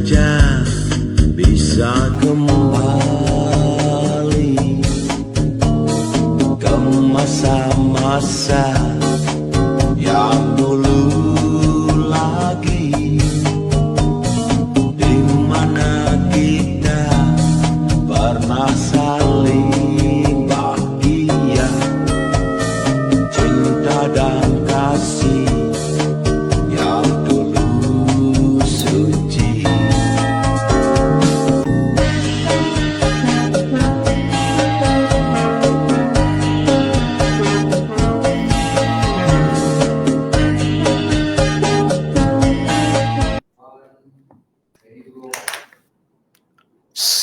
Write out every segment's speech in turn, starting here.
saja bisa kembali ke masa-masa yang dulu lagi, di mana kita pernah saling bahagia, cinta dan kasih yang dulu suci.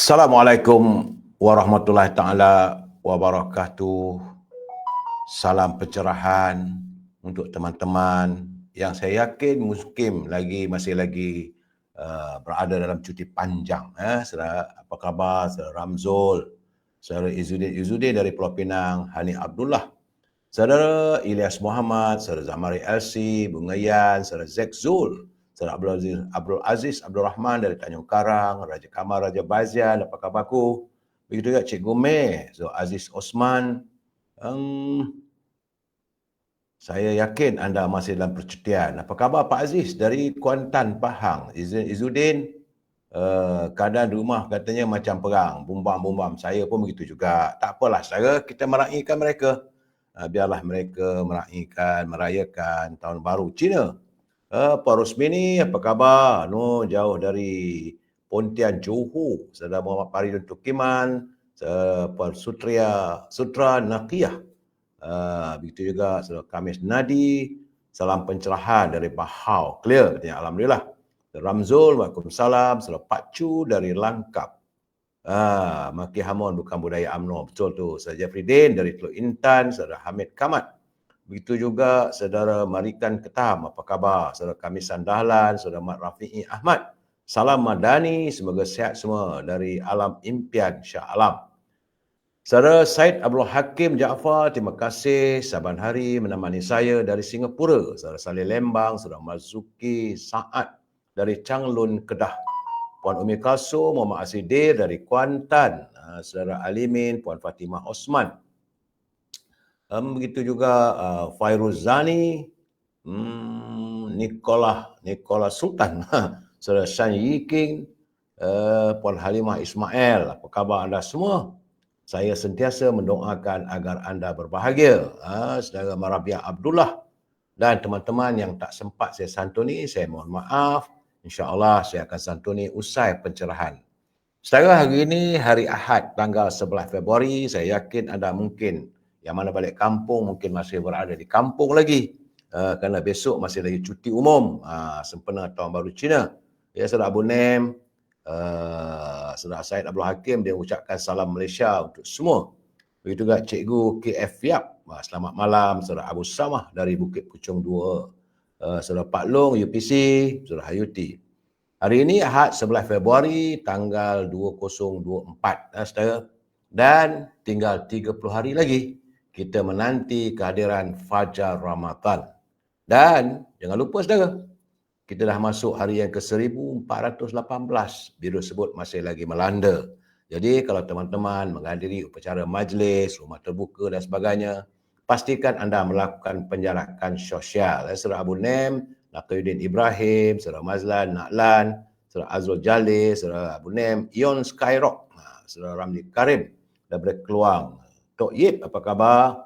Assalamualaikum warahmatullahi taala wabarakatuh. Salam pencerahan untuk teman-teman yang saya yakin mungkin masih lagi berada dalam cuti panjang. Saudara, apa khabar? Saudara Ramzul, saudara Izzuddin dari Pulau Pinang, Hani Abdullah, saudara Ilyas Muhammad, saudara Zamari LC, Bunga Yan, saudara Zek Zul, saudara Abdul Aziz Abdul Rahman dari Tanjung Karang, Raja Kamal, Raja Bazian, apa khabarku? Begitu juga Cikgu Meh, saudara Aziz Osman. Saya yakin anda masih dalam percutian. Apa khabar Pak Aziz dari Kuantan, Pahang? Izzuddin, keadaan rumah katanya macam perang, bumbam-bumbam. Saya pun begitu juga. Tak apalah, saudara, kita meraihkan mereka. Biarlah mereka merayakan Tahun Baru Cina. Pak Rosmini, apa khabar? Jauh dari Pontian, Johor. Saudara Muhammad Faridun Tukiman, Pak Sutra Naqiyah. Begitu juga saudara Kamis Nadi, salam pencerahan dari Bahau. Clear katanya, alhamdulillah. Ramzul, waalaikumsalam. Saudara Pak Chu dari Langkap. Maki Hamun bukan budaya UMNO. Betul tu. Saudara Jeffrey Din dari Teluk Intan, saudara Hamid Kamat. Begitu juga saudara Marikan Ketam, apa khabar? Saudara Kamisan Dahlan, saudara Mat Rafi'i Ahmad. Salam Madani, semoga sihat semua dari Alam Impian Shah Alam. Saudara Syed Abdul Hakim Jaafar, terima kasih saban hari menemani saya dari Singapura. Saudara Saleh Lembang, saudara Marzuki Saad dari Changlun, Kedah. Puan Umi Kalsum, Muhammad Asidir dari Kuantan. Saudara Alimin, Puan Fatimah Osman. Begitu juga Fairuzani, Nikola Sultan, saudara Shan Yiking, Puan Halimah Ismail. Apa khabar anda semua? Saya sentiasa mendoakan agar anda berbahagia. Saudara Marabiah Abdullah dan teman-teman yang tak sempat saya santuni, saya mohon maaf. InsyaAllah saya akan santuni usai pencerahan. Saudara, hari ini hari Ahad tanggal 11 Februari, saya yakin anda mungkin yang mana balik kampung mungkin masih berada di kampung lagi. Kerana besok masih lagi cuti umum, sempena Tahun Baru Cina. Ya, saudara Abu Nem, saudara Syed Abdul Hakim, dia ucapkan salam Malaysia untuk semua. Begitu juga Cikgu KF Yap, selamat malam. Saudara Abu Samah dari Bukit Puchong 2, saudara Pak Long UPC, saudara Hayuti. Hari ini Ahad 11 Februari tanggal 2024, saudara. Dan tinggal 30 hari lagi kita menanti kehadiran Fajar Ramadan. Dan jangan lupa saudara, kita dah masuk hari yang ke-1418. Biru sebut masih lagi melanda. Jadi kalau teman-teman menghadiri upacara majlis, rumah terbuka dan sebagainya, pastikan anda melakukan penjarakan sosial. Saudara Abu Nem, Naqiyuddin Ibrahim, saudara Mazlan, Naklan, saudara Azrul Jalil, saudara Abu Nem, Ion Skyrock, saudara Ramli Karim, daripada Keluang. Tok Yip, apa khabar?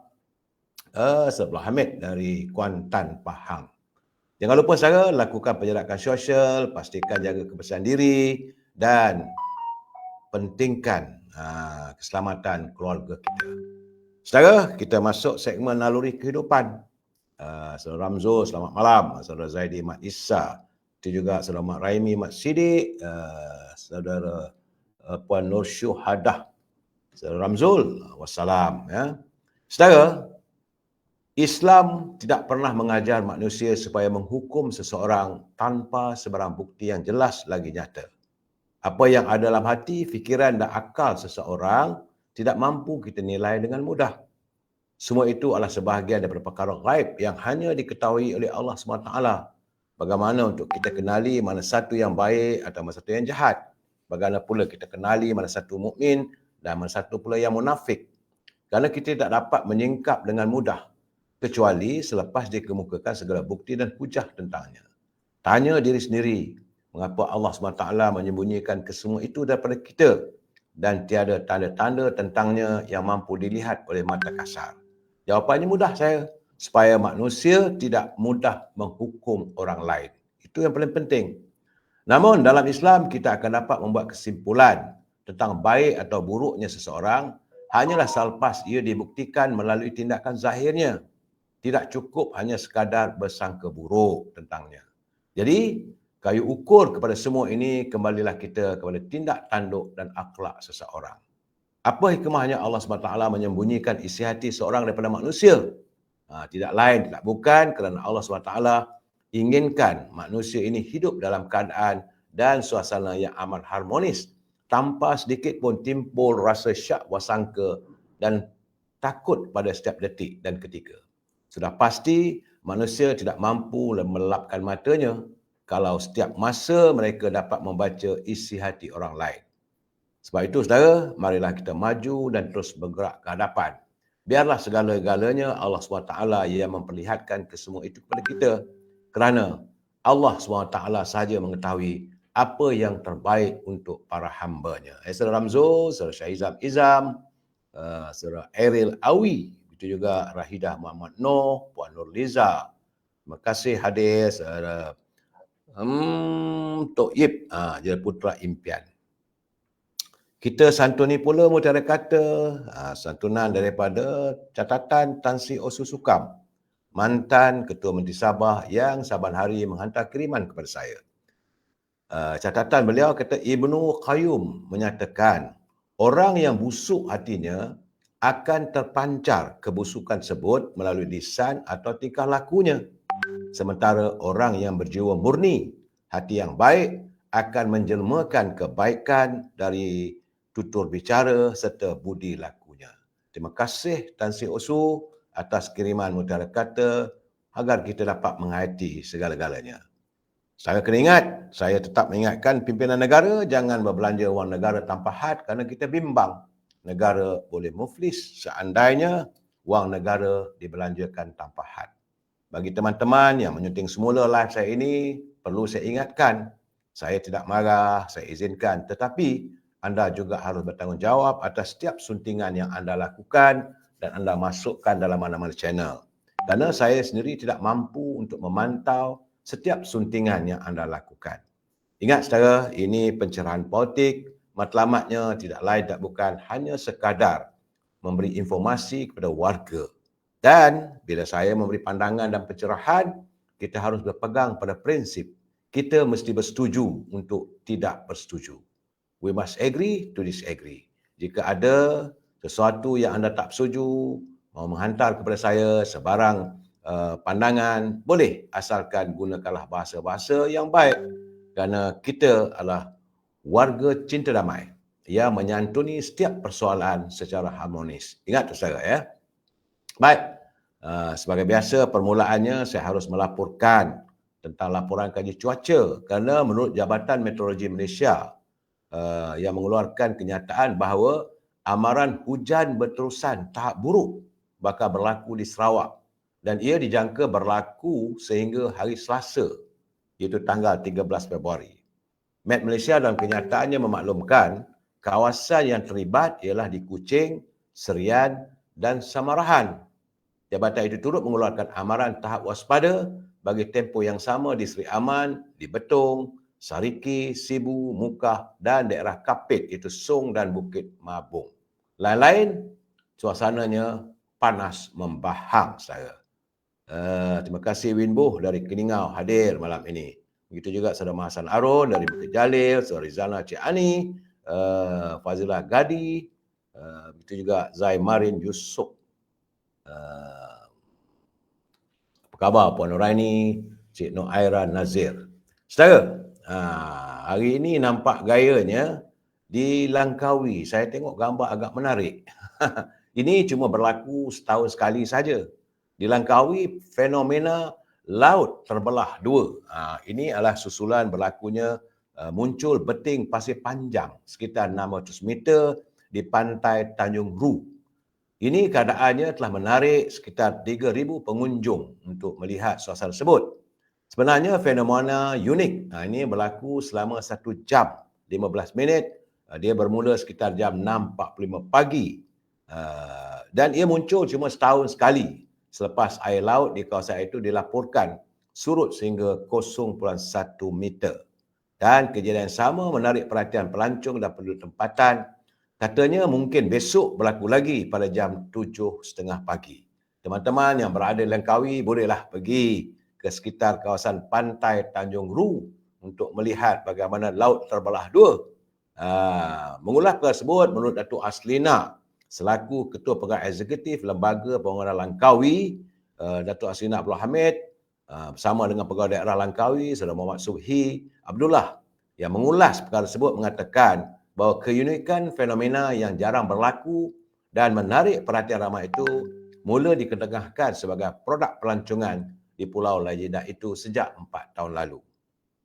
Sebelah Hamid dari Kuantan, Pahang. Jangan lupa saudara, lakukan penjarakan sosial, pastikan jaga kebersihan diri dan pentingkan keselamatan keluarga kita. Saudara, kita masuk segmen naluri kehidupan. Saudara Ramzul, selamat malam. Saudara Zaidi Mat Isa. Itu juga saudara Mat Raimi Mat Sidik. Saudara Puan Nur Syuhadah. Saudara Ramzul, wassalam. Ya. Saudara, Islam tidak pernah mengajar manusia supaya menghukum seseorang tanpa sebarang bukti yang jelas lagi nyata. Apa yang ada dalam hati, fikiran dan akal seseorang tidak mampu kita nilai dengan mudah. Semua itu adalah sebahagian daripada perkara gaib yang hanya diketahui oleh Allah SWT. Bagaimana untuk kita kenali mana satu yang baik atau mana satu yang jahat. Bagaimana pula kita kenali mana satu mukmin dan mana satu pula yang munafik. Kerana kita tidak dapat menyingkap dengan mudah kecuali selepas dikemukakan segala bukti dan hujah tentangnya. Tanya diri sendiri, mengapa Allah SWT menyembunyikan kesemua itu daripada kita dan tiada tanda-tanda tentangnya yang mampu dilihat oleh mata kasar. Jawapannya mudah saya, supaya manusia tidak mudah menghukum orang lain. Itu yang paling penting. Namun dalam Islam kita akan dapat membuat kesimpulan tentang baik atau buruknya seseorang hanyalah selepas ia dibuktikan melalui tindakan zahirnya. Tidak cukup hanya sekadar bersangka buruk tentangnya. Jadi, kayu ukur kepada semua ini kembalilah kita kepada tindak tanduk dan akhlak seseorang. Apa hikmahnya Allah SWT menyembunyikan isi hati seorang daripada manusia? Tidak lain, tidak bukan kerana Allah SWT inginkan manusia ini hidup dalam keadaan dan suasana yang amat harmonis, tanpa sedikit pun timbul rasa syak wasangka dan takut pada setiap detik dan ketika. Sudah pasti manusia tidak mampu melapkan matanya kalau setiap masa mereka dapat membaca isi hati orang lain. Sebab itu saudara, marilah kita maju dan terus bergerak ke hadapan. Biarlah segala-galanya Allah SWT yang memperlihatkan kesemua itu kepada kita. Kerana Allah SWT sahaja mengetahui apa yang terbaik untuk para hambanya. Saudara Ramzul, saudara Syahizam Izam, saudara Eril Awi, itu juga Rahidah Muhammad Noh, Puan Nur Liza. Terima kasih hadir saudara Tok Yip, Jaya Putra Impian. Kita santuni pula mutiara kata santunan daripada catatan Tan Sri Osu Sukam, mantan Ketua Menteri Sabah yang saban hari menghantar kiriman kepada saya. Catatan beliau kata Ibnu Qayyum menyatakan orang yang busuk hatinya akan terpancar kebusukan tersebut melalui lisan atau tingkah lakunya. Sementara orang yang berjiwa murni, hati yang baik akan menjelmakan kebaikan dari tutur bicara serta budi lakunya. Terima kasih Tan Sri Osu atas kiriman mutiara kata agar kita dapat menghayati segala-galanya. Saya kena ingat, saya tetap mengingatkan pimpinan negara jangan berbelanja wang negara tanpa had kerana kita bimbang. Negara boleh muflis seandainya wang negara dibelanjakan tanpa had. Bagi teman-teman yang menyunting semula live saya ini, perlu saya ingatkan, saya tidak marah, saya izinkan, tetapi anda juga harus bertanggungjawab atas setiap suntingan yang anda lakukan dan anda masukkan dalam mana-mana channel. Kerana saya sendiri tidak mampu untuk memantau setiap suntingan yang anda lakukan. Ingat saudara, ini pencerahan politik, matlamatnya tidak lain tak bukan hanya sekadar memberi informasi kepada warga. Dan bila saya memberi pandangan dan pencerahan, kita harus berpegang pada prinsip. Kita mesti bersetuju untuk tidak bersetuju. We must agree to disagree. Jika ada sesuatu yang anda tak setuju, mau menghantar kepada saya sebarang pandangan, boleh, asalkan gunakanlah bahasa-bahasa yang baik. Kerana kita adalah warga cinta damai yang menyantuni setiap persoalan secara harmonis. Ingat tu saudara ya. Baik, sebagai biasa permulaannya saya harus melaporkan tentang laporan kaji cuaca kerana menurut Jabatan Meteorologi Malaysia yang mengeluarkan kenyataan bahawa amaran hujan berterusan tahap buruk bakal berlaku di Sarawak dan ia dijangka berlaku sehingga hari Selasa iaitu tanggal 13 Februari. Met Malaysia dalam kenyataannya memaklumkan kawasan yang terlibat ialah di Kuching, Serian dan Samarahan. Jabatan itu turut mengeluarkan amaran tahap waspada bagi tempoh yang sama di Seri Aman, di Betong, Sariki, Sibu, Mukah dan daerah Kapit iaitu Song dan Bukit Mabung. Lain-lain, suasananya panas membahang saya. Terima kasih Winbuh dari Keningau hadir malam ini. Begitu juga Saudara Mahasan Arun dari Bukit Jalil, Saudara Rizana Cik Ani, Fazilah Gadi, begitu juga Zaimarin Yusof. Apa khabar Puan Nuraini, Cik Nur Aira Nazir. Saudara, hari ini nampak gayanya di Langkawi. Saya tengok gambar agak menarik. Ini cuma berlaku setahun sekali saja. Di Langkawi, fenomena laut terbelah dua. Ini adalah susulan berlakunya muncul beting pasir panjang sekitar 600 meter di pantai Tanjung Ru. Ini keadaannya telah menarik sekitar 3,000 pengunjung untuk melihat suasana tersebut. Sebenarnya fenomena unik. Ini berlaku selama 1 jam 15 minit. Dia bermula sekitar jam 6.45 pagi. Dan ia muncul cuma setahun sekali selepas air laut di kawasan itu dilaporkan surut sehingga 0.1 meter. Dan kejadian sama menarik perhatian pelancong dan penduduk tempatan. Katanya mungkin besok berlaku lagi pada jam 7.30 pagi. Teman-teman yang berada di Langkawi bolehlah pergi ke sekitar kawasan pantai Tanjung Ru untuk melihat bagaimana laut terbelah dua. Mengulas perkara tersebut, menurut Datuk Aslina selaku Ketua Pegawai Eksekutif Lembaga Pembangunan Langkawi, Datuk Aslina Abdul Hamid bersama dengan Pegawai Daerah Langkawi, Saudara Muhammad Subhi Abdullah, yang mengulas perkara tersebut mengatakan bahawa keunikan fenomena yang jarang berlaku dan menarik perhatian ramai itu mula diketengahkan sebagai produk pelancongan di Pulau Lajidah itu sejak 4 tahun lalu.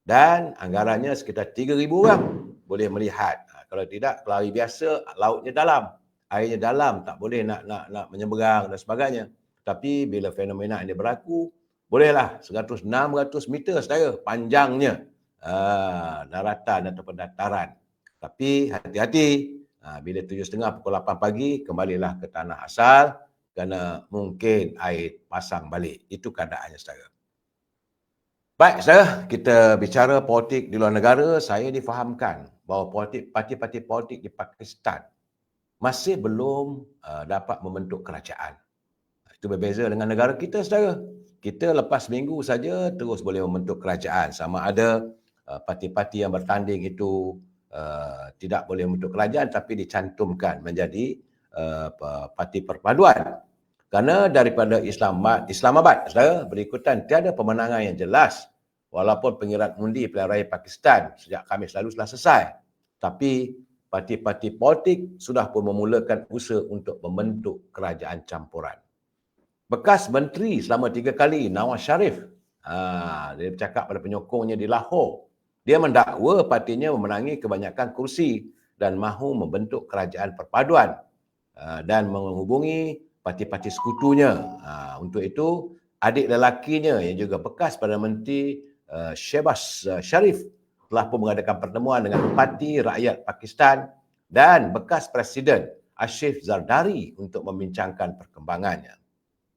Dan anggarannya sekitar 3,000 orang boleh melihat. Kalau tidak, pelari biasa, lautnya dalam, airnya dalam, tak boleh nak menyeberang dan sebagainya. Tapi bila fenomena ini berlaku, bolehlah 100-600 meter saudara panjangnya daratan atau dataran. Tapi hati-hati, bila 7.30 pukul 8 pagi, kembalilah ke tanah asal kerana mungkin air pasang balik. Itu keadaannya saudara. Baik saudara, kita bicara politik di luar negara, saya difahamkan bahawa parti-parti politik di Pakistan masih belum dapat membentuk kerajaan. Itu berbeza dengan negara kita saudara. Kita lepas minggu saja terus boleh membentuk kerajaan. Sama ada parti-parti yang bertanding itu tidak boleh membentuk kerajaan tapi dicantumkan menjadi parti perpaduan. Kerana daripada Islamabad saudara, berikutan tiada pemenangan yang jelas walaupun pengiraan undi pilihan raya Pakistan sejak Khamis lalu telah selesai. Tapi parti-parti politik sudah pun memulakan usaha untuk membentuk kerajaan campuran. Bekas menteri selama 3 kali, Nawaz Sharif, dia bercakap pada penyokongnya di Lahore. Dia mendakwa partinya memenangi kebanyakan kursi dan mahu membentuk kerajaan perpaduan dan menghubungi parti-parti sekutunya. Untuk itu, adik lelakinya yang juga bekas Perdana Menteri Shehbaz Sharif telah pun mengadakan pertemuan dengan Parti Rakyat Pakistan dan bekas Presiden Asif Zardari untuk membincangkan perkembangannya.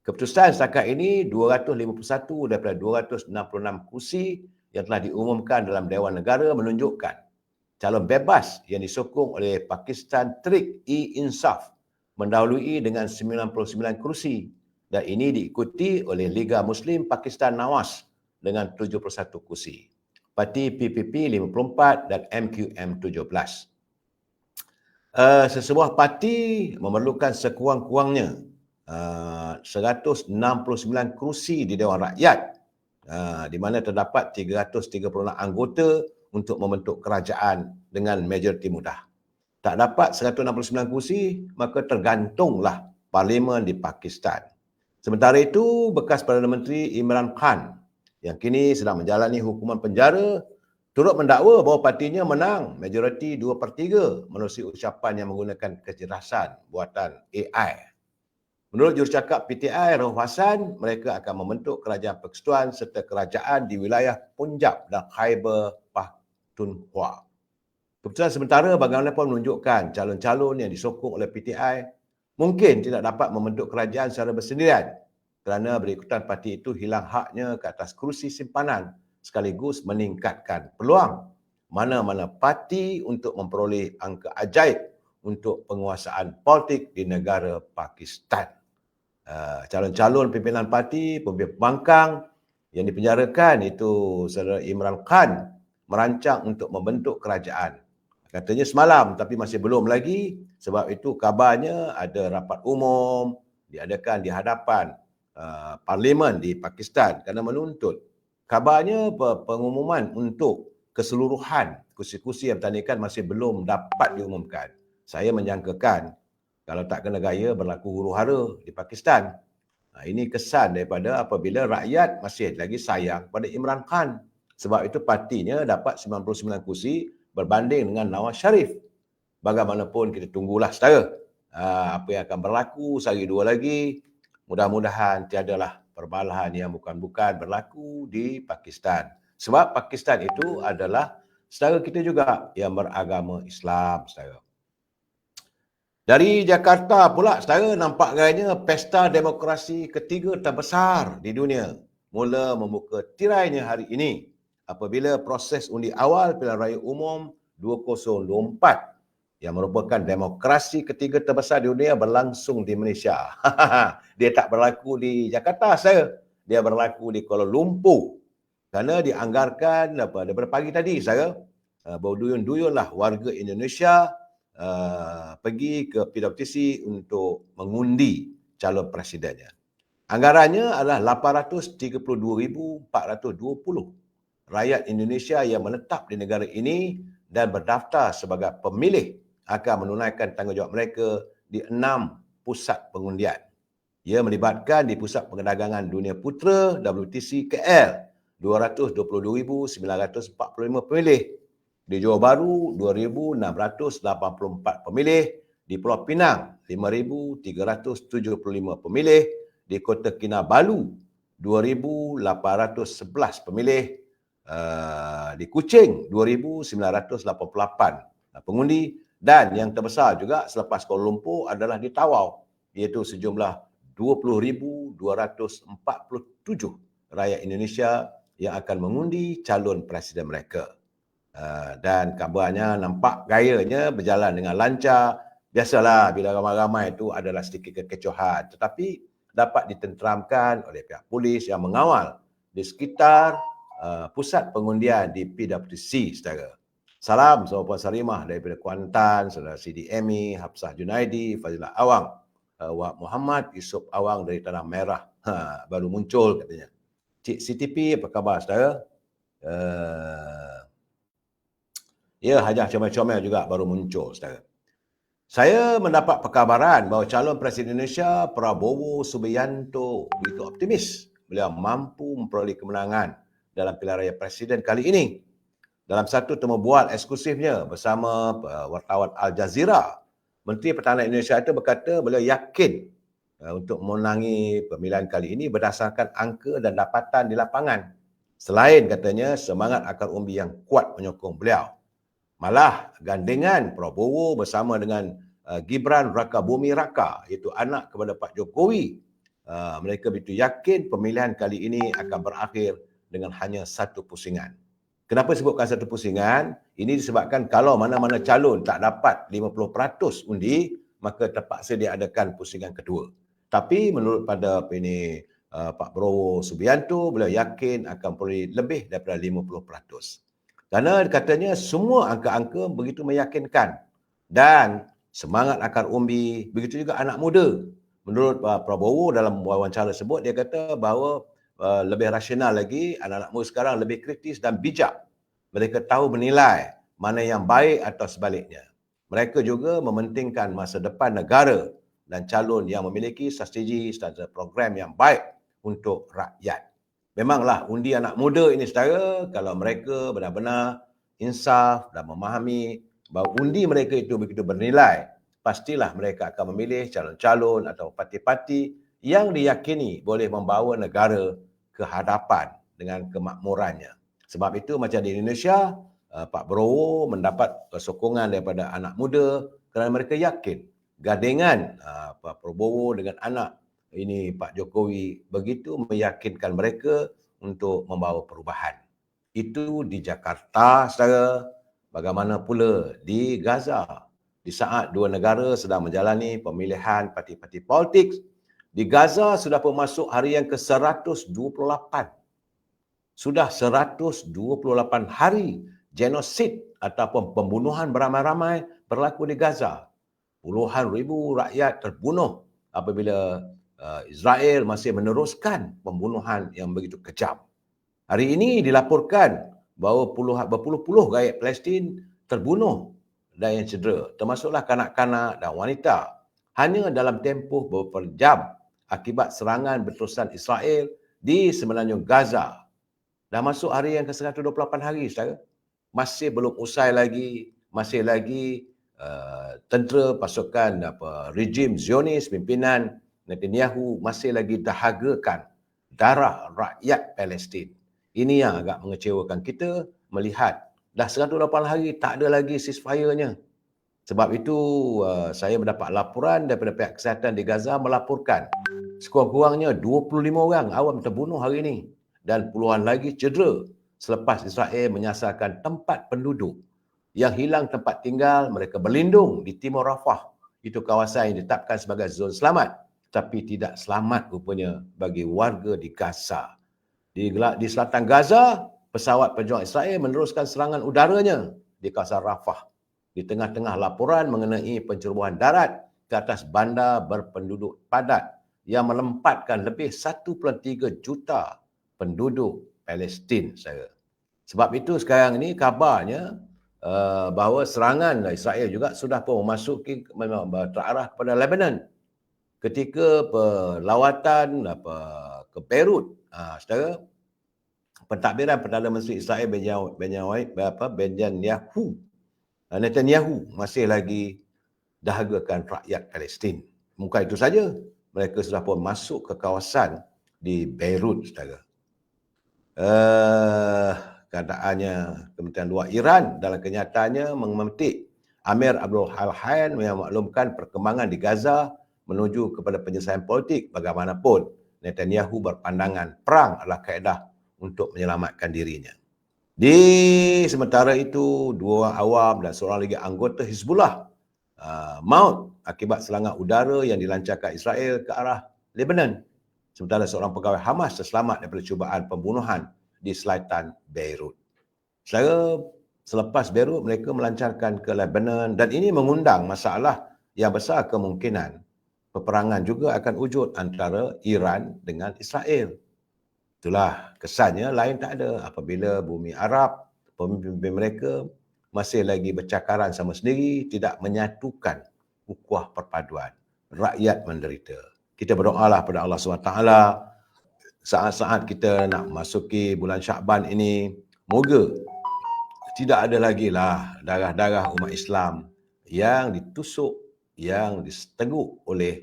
Keputusan setakat ini 251 daripada 266 kursi yang telah diumumkan dalam Dewan Negara menunjukkan calon bebas yang disokong oleh Pakistan Tehreek-e-Insaf mendahului dengan 99 kursi dan ini diikuti oleh Liga Muslim Pakistan Nawaz dengan 71 kursi. Parti PPP 54 dan MQM 17. Sesebuah parti memerlukan sekurang-kurangnya 169 kursi di Dewan Rakyat di mana terdapat 336 anggota untuk membentuk kerajaan dengan majoriti mudah. Tak dapat 169 kursi, maka tergantunglah parlimen di Pakistan. Sementara itu, bekas Perdana Menteri Imran Khan yang kini sedang menjalani hukuman penjara turut mendakwa bahawa partinya menang majoriti 2/3 menerusi ucapan yang menggunakan kecerdasan buatan AI. Menurut jurucakap PTI, Rauf Hassan, mereka akan membentuk kerajaan persekutuan serta kerajaan di wilayah Punjab dan Khyber Pakhtunkhwa. Keputusan sementara bagaimanapun menunjukkan calon-calon yang disokong oleh PTI mungkin tidak dapat membentuk kerajaan secara bersendirian kerana berikutan parti itu hilang haknya ke atas kerusi simpanan sekaligus meningkatkan peluang mana-mana parti untuk memperoleh angka ajaib untuk penguasaan politik di negara Pakistan. Calon-calon pimpinan parti, pemimpin pembangkang yang dipenjarakan itu Saudara Imran Khan merancang untuk membentuk kerajaan. Katanya semalam tapi masih belum lagi sebab itu kabarnya ada rapat umum diadakan di hadapan parlimen di Pakistan kerana menuntut. Kabarnya pengumuman untuk keseluruhan kursi-kursi yang bertandingkan masih belum dapat diumumkan. Saya menjangkakan kalau tak kena gaya berlaku huru-hara di Pakistan. Ini kesan daripada apabila rakyat masih lagi sayang pada Imran Khan. Sebab itu partinya dapat 99 kursi berbanding dengan Nawaz Sharif. Bagaimanapun kita tunggulah saudara. Apa yang akan berlaku sehari dua lagi. Mudah-mudahan tiadalah perbalahan yang bukan-bukan berlaku di Pakistan. Sebab Pakistan itu adalah saudara kita juga yang beragama Islam, saudara. Dari Jakarta pula, saudara, nampak gayanya pesta demokrasi ketiga terbesar di dunia mula membuka tirainya hari ini apabila proses undi awal pilihan raya umum 2024 yang merupakan demokrasi ketiga terbesar di dunia berlangsung di Malaysia. Dia tak berlaku di Jakarta, saudara. Dia berlaku di Kuala Lumpur. Kerana dianggarkan daripada pagi tadi, saudara, berduyun-duyunlah warga Indonesia pergi ke PWTC untuk mengundi calon presidennya. Anggarannya adalah 832,420 rakyat Indonesia yang menetap di negara ini dan berdaftar sebagai pemilih akan menunaikan tanggungjawab mereka di 6 pusat pengundian. Ia melibatkan di Pusat Perdagangan Dunia Putra WTC KL 222,945 pemilih, di Johor Bahru 2,684 pemilih, di Pulau Pinang 5,375 pemilih, di Kota Kinabalu 2,811 pemilih, di Kuching 2,988 pengundi, dan yang terbesar juga selepas Kuala Lumpur adalah di Tawau, iaitu sejumlah 20,247 rakyat Indonesia yang akan mengundi calon presiden mereka. Dan kabarnya nampak gayanya berjalan dengan lancar. Biasalah bila ramai-ramai itu adalah sedikit kekecohan, tetapi dapat ditenteramkan oleh pihak polis yang mengawal di sekitar pusat pengundian di PWTC, saudara. Salam saudara Puan Sarimah daripada Kuantan, saudara Sidi Emi, Hafsah Junaidi, Fazilah Awang, Wahab Muhammad, Yusof Awang dari Tanah Merah. Baru muncul katanya. Cik CTP, apa khabar saudara? Ya, Hajah Comel-Comel juga baru muncul, saudara. Saya mendapat perkabaran bahawa calon Presiden Indonesia, Prabowo Subianto, begitu optimis beliau mampu memperoleh kemenangan dalam pilihan raya Presiden kali ini. Dalam satu temu bual eksklusifnya bersama wartawan Al Jazeera, Menteri Pertahanan Indonesia itu berkata beliau yakin untuk memenangi pemilihan kali ini berdasarkan angka dan dapatan di lapangan. Selain katanya semangat akar umbi yang kuat menyokong beliau. Malah gandengan Prabowo bersama dengan Gibran Rakabumi Raka, iaitu anak kepada Pak Jokowi. Mereka begitu yakin pemilihan kali ini akan berakhir dengan hanya satu pusingan. Kenapa sebutkan satu pusingan? Ini disebabkan kalau mana-mana calon tak dapat 50% undi, maka terpaksa diadakan pusingan kedua. Tapi menurut pada Pak Prabowo Subianto, beliau yakin akan peroleh lebih daripada 50%. Kerana katanya semua angka-angka begitu meyakinkan dan semangat akar umbi, begitu juga anak muda. Menurut Prabowo dalam wawancara tersebut, dia kata bahawa lebih rasional lagi, anak-anak muda sekarang lebih kritis dan bijak. Mereka tahu menilai mana yang baik atau sebaliknya. Mereka juga mementingkan masa depan negara dan calon yang memiliki strategi dan program yang baik untuk rakyat. Memanglah undi anak muda ini, saudara, kalau mereka benar-benar insaf dan memahami bahawa undi mereka itu begitu bernilai, pastilah mereka akan memilih calon-calon atau parti-parti yang diyakini boleh membawa negara ke hadapan dengan kemakmurannya. Sebab itu macam di Indonesia, Pak Prabowo mendapat sokongan daripada anak muda kerana mereka yakin gandengan Pak Prabowo dengan anak ini Pak Jokowi begitu meyakinkan mereka untuk membawa perubahan. Itu di Jakarta, saudara. Bagaimana pula di Gaza? Di saat dua negara sedang menjalani pemilihan parti-parti politik, di Gaza sudah masuk hari yang ke-128. Sudah 128 hari genosid ataupun pembunuhan beramai-ramai berlaku di Gaza. Puluhan ribu rakyat terbunuh apabila Israel masih meneruskan pembunuhan yang begitu kejam. Hari ini dilaporkan bahawa berpuluh-puluh rakyat Palestin terbunuh dan yang cedera, termasuklah kanak-kanak dan wanita. Hanya dalam tempoh beberapa jam, akibat serangan berterusan Israel di semenanjung Gaza. Dah masuk hari yang ke-128 hari, saudara. Masih belum usai lagi, masih lagi tentera pasukan rejim Zionis pimpinan Netanyahu masih lagi dahagakan darah rakyat Palestin. Ini yang agak mengecewakan kita melihat dah 108 hari tak ada lagi ceasefire-nya. Sebab itu saya mendapat laporan daripada pihak kesihatan di Gaza melaporkan sekurang-kurangnya 25 orang awam terbunuh hari ini dan puluhan lagi cedera selepas Israel menyasarkan tempat penduduk yang hilang tempat tinggal. Mereka berlindung di Timur Rafah. Itu kawasan yang ditetapkan sebagai zon selamat, tapi tidak selamat rupanya bagi warga di Gaza. Di selatan Gaza, pesawat pejuang Israel meneruskan serangan udaranya di kawasan Rafah. Di tengah-tengah laporan mengenai pencerobohan darat ke atas bandar berpenduduk padat yang melempatkan lebih 1.3 juta penduduk Palestin, saya. Sebab itu sekarang ini kabarnya bahawa serangan Israel juga sudah pun memasuki terarah kepada Lebanon. Ketika lawatan ke Beirut, saudara, pentadbiran Perdana Menteri Israel Netanyahu masih lagi dahagakan rakyat Palestin. Bukan itu saja, mereka sudah pun masuk ke kawasan di Beirut, saudara. Keadaannya Kementerian Luar Iran dalam kenyataannya memetik Amir Abdul Hayyan yang memaklumkan perkembangan di Gaza menuju kepada penyelesaian politik. Bagaimanapun, Netanyahu berpandangan perang adalah kaedah untuk menyelamatkan dirinya. Di sementara itu, 2 orang awam dan seorang lagi anggota Hizbullah maut akibat serangan udara yang dilancarkan Israel ke arah Lebanon. Sementara seorang pegawai Hamas terselamat daripada cubaan pembunuhan di selatan Beirut. Selepas Beirut, mereka melancarkan ke Lebanon dan ini mengundang masalah yang besar kemungkinan peperangan juga akan wujud antara Iran dengan Israel. Itulah kesannya, lain tak ada apabila bumi Arab, pemimpin mereka masih lagi bercakaran sama sendiri, tidak menyatukan ukhuwah perpaduan. Rakyat menderita. Kita berdoalah pada Allah SWT saat-saat kita nak masuki bulan Syakban ini, moga tidak ada lagi lah darah-darah umat Islam yang ditusuk, yang diseteguk oleh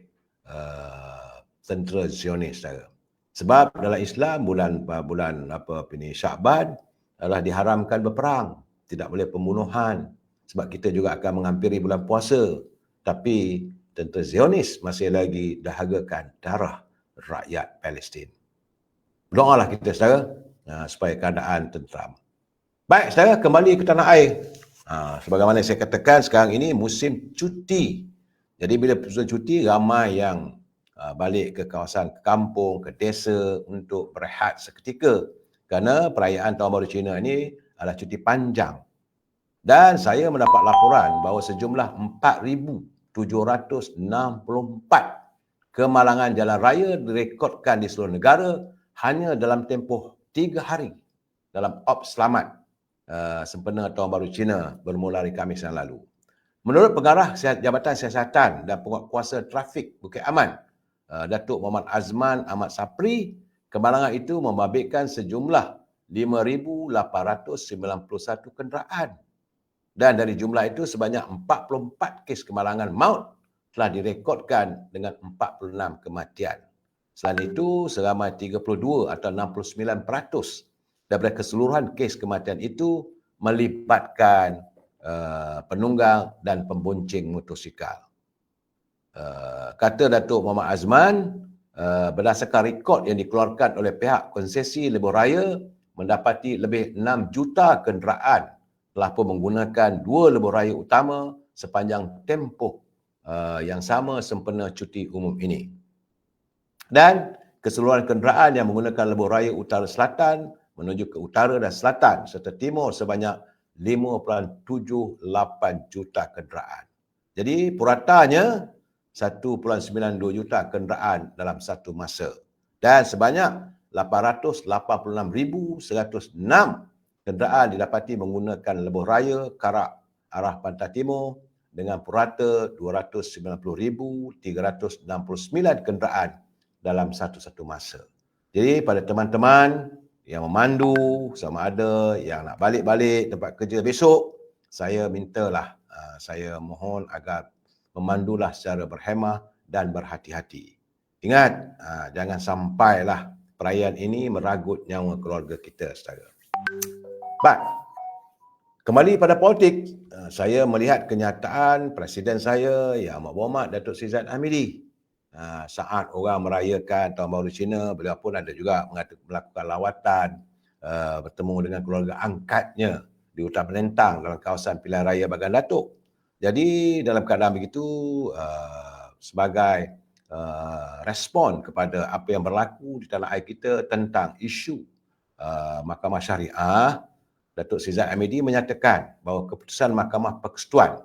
tentera Zionis, saudara. Sebab dalam Islam bulan Syakban adalah diharamkan berperang, tidak boleh pembunuhan. Sebab kita juga akan menghampiri bulan puasa. Tapi tentera Zionis masih lagi dahagakan darah rakyat Palestin. Berdoalah kita, saudara, supaya keadaan tenteram. Baik, saudara, kembali ke tanah air. Sebagaimana saya katakan, sekarang ini musim cuti. Jadi bila musim cuti, ramai yang balik ke kawasan kampung, ke desa untuk berehat seketika. Kerana perayaan Tahun Baru Cina ini adalah cuti panjang. Dan saya mendapat laporan bahawa sejumlah 4,764 kemalangan jalan raya direkodkan di seluruh negara hanya dalam tempoh 3 hari dalam ops selamat sempena Tahun Baru Cina bermula hari Khamis yang lalu. Menurut Pengarah Jabatan Siasatan dan Penguatkuasa Trafik Bukit Aman, Datuk Muhammad Azman Ahmad Sapri, kemalangan itu membabitkan sejumlah 5,891 kenderaan. Dan dari jumlah itu sebanyak 44 kes kemalangan maut telah direkodkan dengan 46 kematian. Selain itu, seramai 32 atau 69% daripada keseluruhan kes kematian itu melibatkan penunggang dan pembonceng motosikal. Kata Datuk Muhammad Azman, berdasarkan rekod yang dikeluarkan oleh pihak konsesi lebuh raya, mendapati lebih 6 juta kenderaan telah pun menggunakan 2 lebuh raya utama sepanjang tempoh yang sama sempena cuti umum ini. Dan keseluruhan kenderaan yang menggunakan lebuh raya utara selatan menuju ke utara dan selatan serta timur sebanyak 5.78 juta kenderaan. Jadi puratanya 1.92 juta kenderaan dalam satu masa. Dan sebanyak 886,106 kenderaan didapati menggunakan lebuh raya ke arah pantai timur dengan purata 290,369 kenderaan dalam satu-satu masa. Jadi pada teman-teman yang memandu, sama ada yang nak balik-balik tempat kerja besok, saya mintalah, saya mohon agar memandulah secara berhemah dan berhati-hati. Ingat, jangan sampailah perayaan ini meragut nyawa keluarga kita, saudara. But, kembali pada politik, saya melihat kenyataan Presiden saya, Yang Amat Berhormat Datuk Seri Zahid Hamidi. Saat orang merayakan Tahun Baru Cina, beliau pun ada juga melakukan lawatan, bertemu dengan keluarga angkatnya di Hutan Melintang dalam kawasan pilihan raya Bagan Datuk. Jadi dalam keadaan begitu, sebagai respon kepada apa yang berlaku di tanah air kita tentang isu Mahkamah Syariah, Datuk Seri Zahid Hamidi menyatakan bahawa keputusan Mahkamah Persekutuan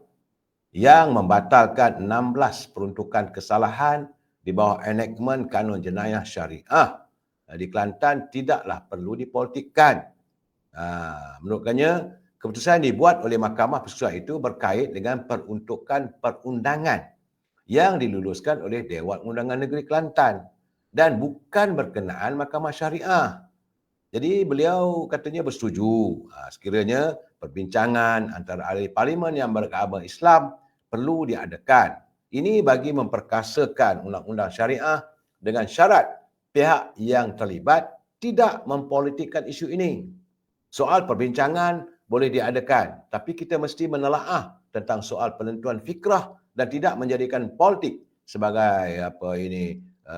yang membatalkan 16 peruntukan kesalahan di bawah enactment Kanun Jenayah Syariah di Kelantan tidaklah perlu dipolitikkan. Menurutnya, keputusan dibuat oleh Mahkamah Persekutuan itu berkait dengan peruntukan perundangan yang diluluskan oleh Dewan Undangan Negeri Kelantan dan bukan berkenaan Mahkamah Syariah. Jadi beliau katanya bersetuju sekiranya perbincangan antara ahli parlimen yang beragama Islam perlu diadakan. Ini bagi memperkasakan undang-undang syariah dengan syarat pihak yang terlibat tidak mempolitikkan isu ini. Soal perbincangan boleh diadakan, tapi kita mesti menelaah tentang soal penentuan fikrah dan tidak menjadikan politik sebagai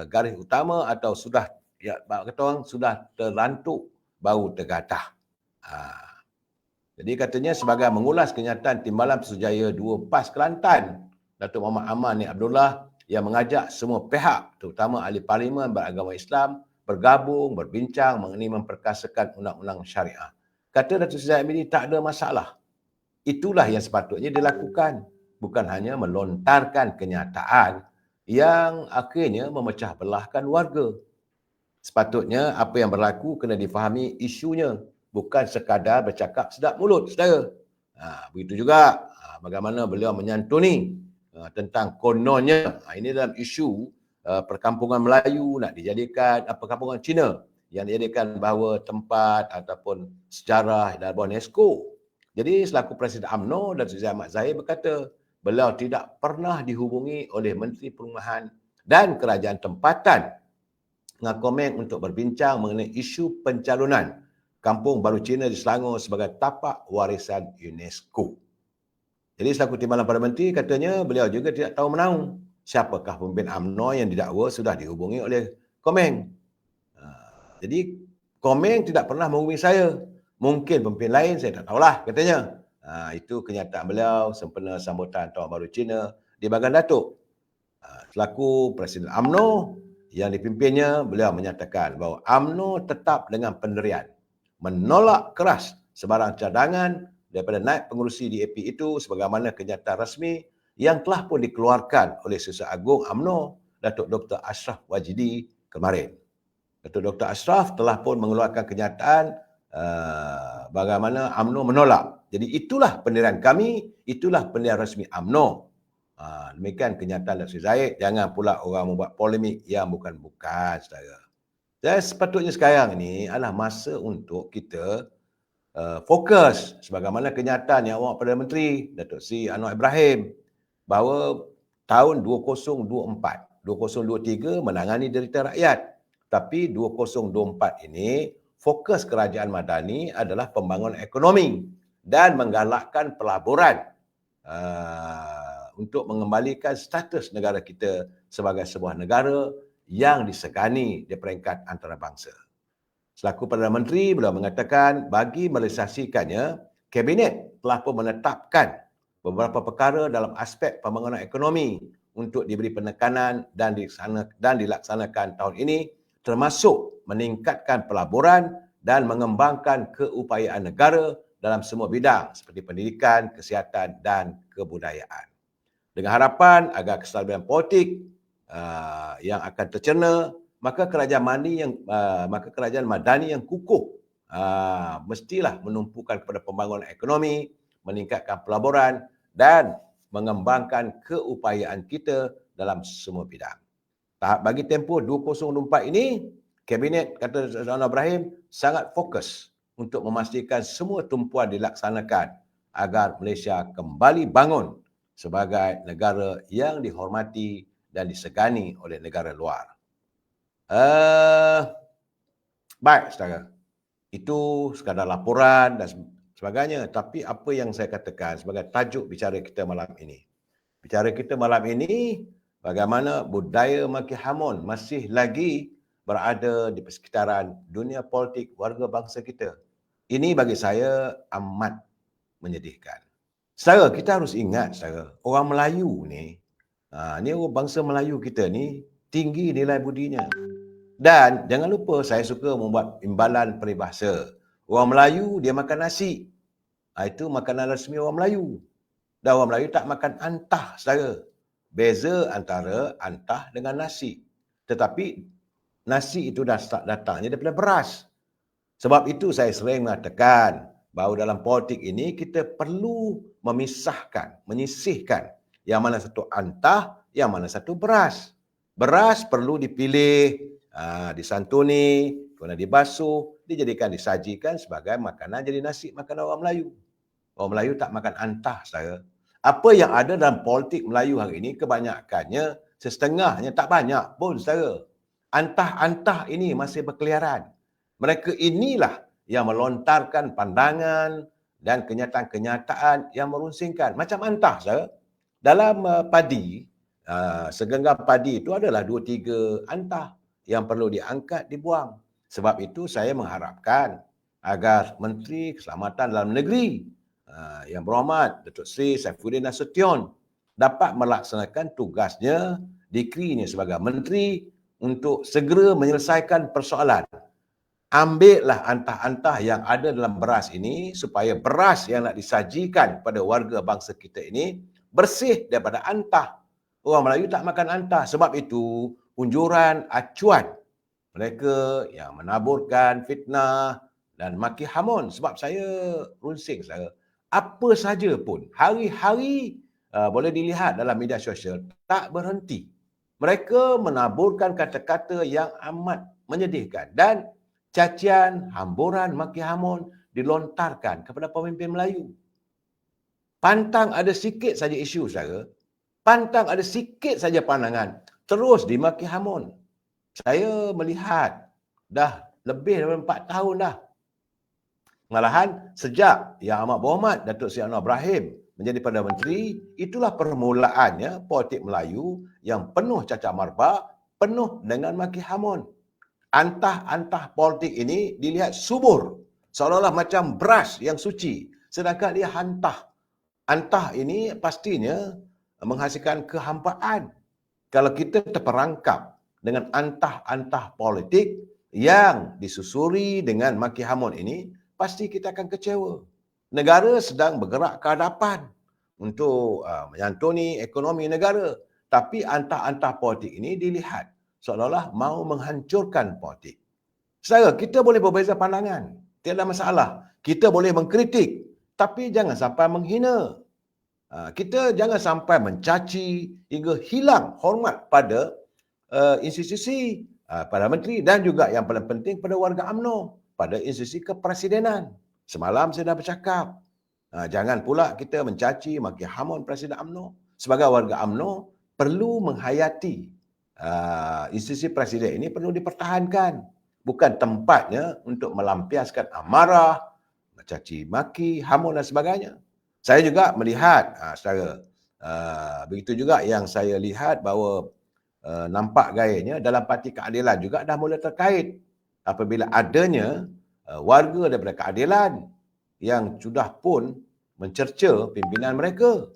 garis utama atau sudah kata orang sudah terlantuk baru tergatah. Jadi katanya sebagai mengulas kenyataan Timbalan Putrajaya 2 PAS Kelantan, Datuk Muhammad Aman Nik Abdullah yang mengajak semua pihak, terutama ahli parlimen beragama Islam, bergabung, berbincang mengenai memperkasakan undang-undang syariah. Kata Datuk Seri Zahid Hamidi tak ada masalah. Itulah yang sepatutnya dilakukan. Bukan hanya melontarkan kenyataan yang akhirnya memecah belahkan warga. Sepatutnya apa yang berlaku kena difahami isunya. Bukan sekadar bercakap sedap mulut, saudara. Begitu juga bagaimana beliau menyantuni tentang kononnya. Ini dalam isu perkampungan Melayu nak dijadikan perkampungan Cina yang dijadikan bahawa tempat ataupun sejarah dalam bawah UNESCO. Jadi selaku Presiden UMNO, Datuk Seri Ahmad Zahid berkata, beliau tidak pernah dihubungi oleh Menteri Perumahan dan Kerajaan Tempatan dengan komen untuk berbincang mengenai isu pencalonan Kampung Baru Cina di Selangor sebagai tapak warisan UNESCO. Jadi selaku Timbalan Perdana Menteri katanya beliau juga tidak tahu menahu siapakah pemimpin UMNO yang didakwa sudah dihubungi oleh Komeng. Jadi Komeng tidak pernah menghubungi saya. Mungkin pemimpin lain saya tak tahulah katanya. Itu kenyataan beliau sempena sambutan Tahun Baru Cina di Bagan Datuk. Selaku Presiden UMNO yang dipimpinnya, beliau menyatakan bahawa UMNO tetap dengan pendirian menolak keras sebarang cadangan daripada naib pengerusi DAP itu sebagaimana kenyataan rasmi yang telah pun dikeluarkan oleh Sesat Agung UMNO, Datuk Dr. Ashraf Wajidi kemarin. Datuk Dr. Ashraf telah pun mengeluarkan kenyataan bagaimana UMNO menolak. Jadi itulah pendirian kami, itulah pendirian rasmi UMNO. Demikian kenyataan Datuk Seri Zahid. Jangan pula orang membuat polemik yang bukan-bukan, saudara. Dan sepatutnya sekarang ini adalah masa untuk kita fokus sebagaimana kenyataan yang awak Perdana Menteri Datuk Seri Anwar Ibrahim bahawa tahun 2024, 2023 menangani derita rakyat. Tapi 2024 ini fokus kerajaan Madani adalah pembangunan ekonomi dan menggalakkan pelaburan untuk mengembalikan status negara kita sebagai sebuah negara yang disegani di peringkat antarabangsa. Selaku Perdana Menteri, beliau mengatakan bagi merealisasikannya, Kabinet telah pun menetapkan beberapa perkara dalam aspek pembangunan ekonomi untuk diberi penekanan dan dilaksanakan tahun ini, termasuk meningkatkan pelaburan dan mengembangkan keupayaan negara dalam semua bidang seperti pendidikan, kesihatan dan kebudayaan. Dengan harapan agar kestabilan politik yang akan tercerna, maka kerajaan Madani yang kukuh mestilah menumpukan kepada pembangunan ekonomi, meningkatkan pelaburan dan mengembangkan keupayaan kita dalam semua bidang. bagi tempoh 2024 ini, Kabinet, kata Datuk Anwar Ibrahim, sangat fokus untuk memastikan semua tumpuan dilaksanakan agar Malaysia kembali bangun sebagai negara yang dihormati dan disegani oleh negara luar. Baik, saudara. Itu sekadar laporan dan sebagainya. Tapi apa yang saya katakan sebagai tajuk bicara kita malam ini. Bicara kita malam ini, bagaimana budaya maki hamun masih lagi berada di persekitaran dunia politik warga bangsa kita. Ini bagi saya amat menyedihkan. Saudara, kita harus ingat, saudara, orang Melayu ni, orang bangsa Melayu kita ni tinggi nilai budinya. Dan jangan lupa, saya suka membuat imbalan peribahasa. Orang Melayu, dia makan nasi. Itu makanan rasmi orang Melayu. Dan orang Melayu tak makan antah, saudara. Beza antara antah dengan nasi. Tetapi nasi itu datangnya daripada beras. Sebab itu saya sering mengatakan bahawa dalam politik ini kita perlu memisahkan, menyisihkan yang mana satu antah, yang mana satu beras. Beras perlu dipilih, disantuni, kemudian dibasuh, dijadikan, disajikan sebagai makanan jadi nasi makanan orang Melayu. Orang Melayu tak makan antah, saudara. Apa yang ada dalam politik Melayu hari ini, kebanyakannya, setengahnya tak banyak pun, saudara. Antah-antah ini masih berkeliaran. Mereka inilah yang melontarkan pandangan dan kenyataan-kenyataan yang merunsingkan. Macam antah, saudara. Dalam padi, segenggam padi itu adalah 2-3 antah yang perlu diangkat, dibuang. Sebab itu saya mengharapkan agar Menteri Keselamatan Dalam Negeri Yang Berhormat Datuk Seri Saifuddin Nasution dapat melaksanakan tugasnya, dikrinya sebagai menteri untuk segera menyelesaikan persoalan. Ambillah antah-antah yang ada dalam beras ini supaya beras yang nak disajikan pada warga bangsa kita ini bersih daripada antah. Orang Melayu tak makan antah. Sebab itu, unjuran acuan mereka yang menaburkan fitnah dan maki hamun. Sebab saya runsing, saya apa saja pun, hari-hari boleh dilihat dalam media sosial, tak berhenti. Mereka menaburkan kata-kata yang amat menyedihkan dan cacian, hamburan, maki hamun dilontarkan kepada pemimpin Melayu. Pantang ada sikit saja isu, saudara. Pantang ada sikit saja pandangan, terus dimaki hamun. Saya melihat dah lebih daripada 4 tahun dah. Malahan sejak Yang Amat Berhormat Datuk Seri Anwar Ibrahim menjadi Perdana Menteri, itulah permulaannya politik Melayu yang penuh cacat marba, penuh dengan maki hamun. Antah-antah politik ini dilihat subur, seolah-olah macam beras yang suci, sedangkan dia hantah. Antah ini pastinya menghasilkan kehampaan. Kalau kita terperangkap dengan antah-antah politik yang disusuri dengan maki hamun ini, pasti kita akan kecewa. Negara sedang bergerak ke hadapan untuk menyantuni ekonomi negara. Tapi antah-antah politik ini dilihat seolah-olah mahu menghancurkan politik. Saudara, kita boleh berbeza pandangan. Tiada masalah. Kita boleh mengkritik. Tapi jangan sampai menghina. Kita jangan sampai mencaci hingga hilang hormat pada institusi, pada menteri dan juga yang paling penting pada warga UMNO, pada institusi kepresidenan. Semalam saya dah bercakap, jangan pula kita mencaci, maki hamun Presiden UMNO. Sebagai warga UMNO, perlu menghayati institusi presiden ini perlu dipertahankan. Bukan tempatnya untuk melampiaskan amarah, mencaci maki, hamun dan sebagainya. Saya juga melihat, saudara, begitu juga yang saya lihat bahawa nampak gayanya dalam Parti Keadilan juga dah mula terkait apabila adanya warga daripada keadilan yang sudah pun mencerca pimpinan mereka.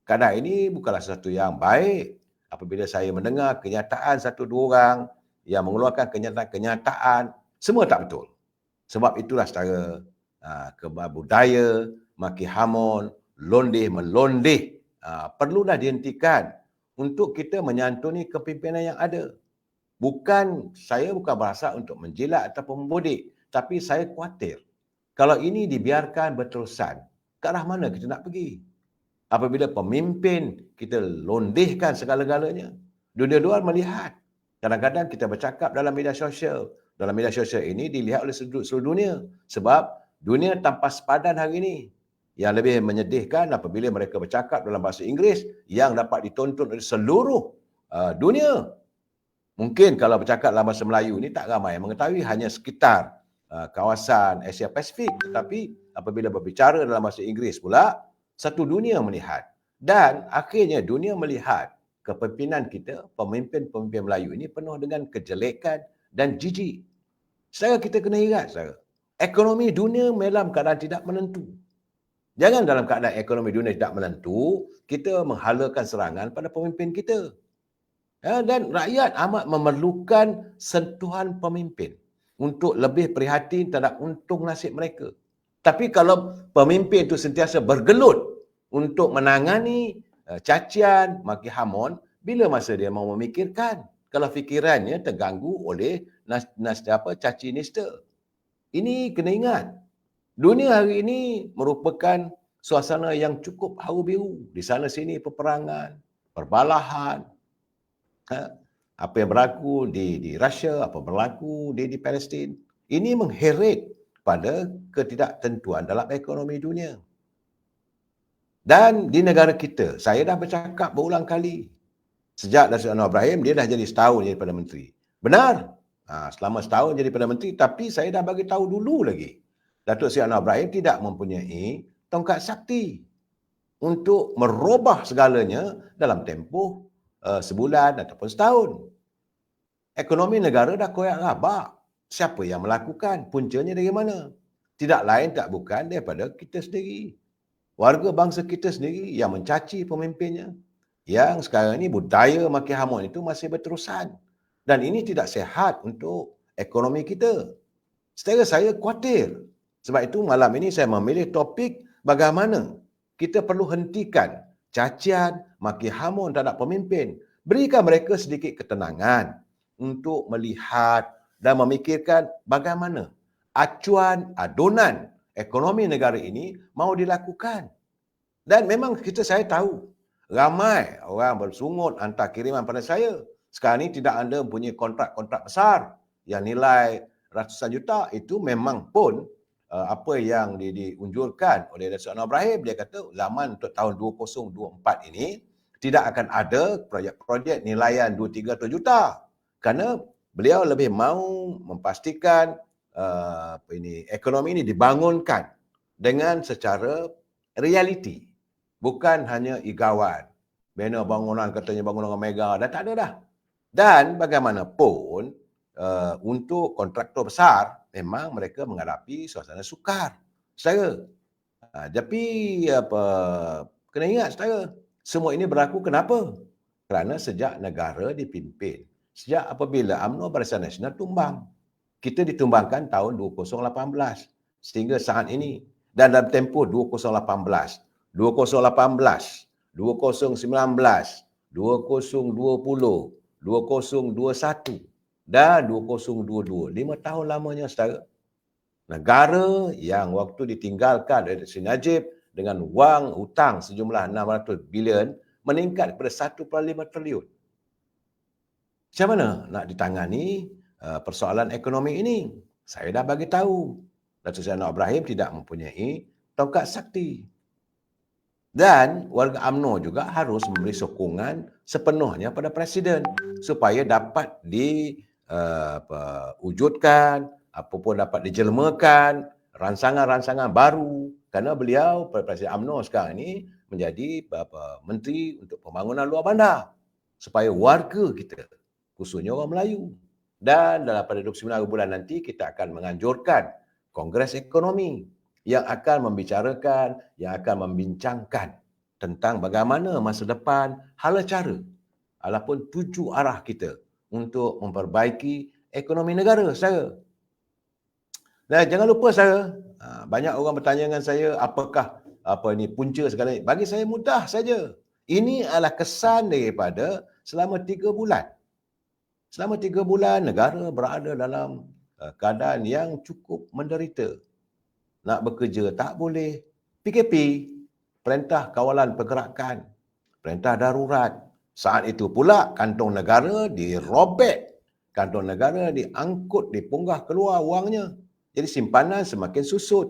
Kadang ini bukanlah sesuatu yang baik apabila saya mendengar kenyataan 1-2 orang yang mengeluarkan kenyataan-kenyataan, semua tak betul. Sebab itulah secara budaya, maki hamun, londeh-melondeh, perlulah dihentikan untuk kita menyantuni kepimpinan yang ada. Saya bukan berasal untuk menjilat ataupun membodik, tapi saya khawatir kalau ini dibiarkan berterusan, ke arah mana kita nak pergi? Apabila pemimpin kita londehkan segala-galanya, dunia luar melihat Kadang-kadang kita bercakap dalam media sosial. Dalam media sosial ini dilihat oleh seluruh dunia. Sebab dunia tanpa sepadan hari ini. Yang lebih menyedihkan apabila mereka bercakap dalam bahasa Inggeris yang dapat ditonton oleh seluruh dunia. Mungkin kalau bercakap dalam bahasa Melayu ni tak ramai yang mengetahui, hanya sekitar kawasan Asia Pasifik. Tetapi apabila berbicara dalam bahasa Inggeris pula, satu dunia melihat. Dan akhirnya dunia melihat kepimpinan kita, pemimpin-pemimpin Melayu ini penuh dengan kejelekan dan jijik. Saudara, kita kena ingat, saudara, ekonomi dunia dalam keadaan tidak menentu. Jangan dalam keadaan ekonomi dunia tidak menentu, kita menghalakan serangan pada pemimpin kita. Dan rakyat amat memerlukan sentuhan pemimpin untuk lebih prihatin terhadap untung nasib mereka. Tapi kalau pemimpin itu sentiasa bergelut untuk menangani cacian, maki hamun, bila masa dia mau memikirkan? Kalau fikirannya terganggu oleh caci nista. Ini kena ingat. Dunia hari ini merupakan suasana yang cukup haru biru. Di sana sini peperangan, perbalahan. Apa yang berlaku di Rusia, apa berlaku di Palestin. Ini mengheret pada ketidaktentuan dalam ekonomi dunia. Dan di negara kita, saya dah bercakap berulang kali. Sejak Datuk Anwar Ibrahim, dia dah jadi setahun jadi Perdana Menteri. Benar, selama setahun jadi Perdana Menteri, tapi saya dah bagi tahu dulu lagi. Datuk Seri Anwar Ibrahim tidak mempunyai tongkat sakti untuk merubah segalanya dalam tempoh sebulan ataupun setahun. Ekonomi negara dah koyak rabak. Siapa yang melakukan? Puncanya dari mana? Tidak lain tak bukan daripada kita sendiri. Warga bangsa kita sendiri yang mencaci pemimpinnya. Yang sekarang ini budaya maki hamun itu masih berterusan. Dan ini tidak sihat untuk ekonomi kita. Secara saya khawatir. Sebab itu malam ini saya memilih topik bagaimana kita perlu hentikan cacian, maki hamun terhadap pemimpin. Berikan mereka sedikit ketenangan untuk melihat dan memikirkan bagaimana acuan adunan ekonomi negara ini mau dilakukan. Dan memang saya tahu ramai orang bersungut hantar kiriman pada saya. Sekarang ini tidak ada punya kontrak-kontrak besar yang nilai ratusan juta. Itu memang pun apa yang diunjurkan oleh Datuk Anwar Ibrahim. Dia kata zaman untuk tahun 2024 ini tidak akan ada projek-projek nilaian 2-3 juta. Kerana beliau lebih mahu memastikan ekonomi ini dibangunkan dengan secara realiti. Bukan hanya igawan. Bina bangunan katanya bangunan mega, dah tak ada dah. Dan bagaimanapun untuk kontraktor besar, memang mereka menghadapi suasana sukar. Saudara. Tapi kena ingat saudara, semua ini berlaku kenapa? Kerana sejak negara dipimpin, sejak apabila UMNO Barisan Nasional tumbang. Kita ditumbangkan tahun 2018 sehingga saat ini. Dan dalam tempoh 2018, 2019, 2021 dan 2022. 5 tahun lamanya saudara. Negara yang waktu ditinggalkan oleh Sri Najib dengan wang hutang sejumlah 600 bilion meningkat kepada 1.5 triliun. Macam mana nak ditangani persoalan ekonomi ini? Saya dah bagi tahu. Datuk Seri Anwar Ibrahim tidak mempunyai tongkat sakti. Dan warga UMNO juga harus memberi sokongan sepenuhnya pada Presiden supaya dapat diwujudkan, apapun dapat dijelmakan rancangan-rancangan baru. Kerana beliau, Presiden UMNO sekarang ini menjadi Menteri untuk Pembangunan Luar Bandar. Supaya warga kita, khususnya orang Melayu. Dan dalam pada 29 bulan nanti kita akan menganjurkan Kongres Ekonomi yang akan membicarakan, yang akan membincangkan tentang bagaimana masa depan, hala cara, ataupun tuju arah kita untuk memperbaiki ekonomi negara, saudara. Dan jangan lupa, saudara, banyak orang bertanya dengan saya, apakah punca segala ini. Bagi saya mudah saja. Ini adalah kesan daripada selama 3 bulan. Selama 3 bulan, negara berada dalam keadaan yang cukup menderita. Nak bekerja tak boleh. PKP, Perintah Kawalan Pergerakan, perintah darurat, Saat itu pula kantong negara dirobek. Kantong negara diangkut, dipunggah keluar wangnya. Jadi simpanan semakin susut.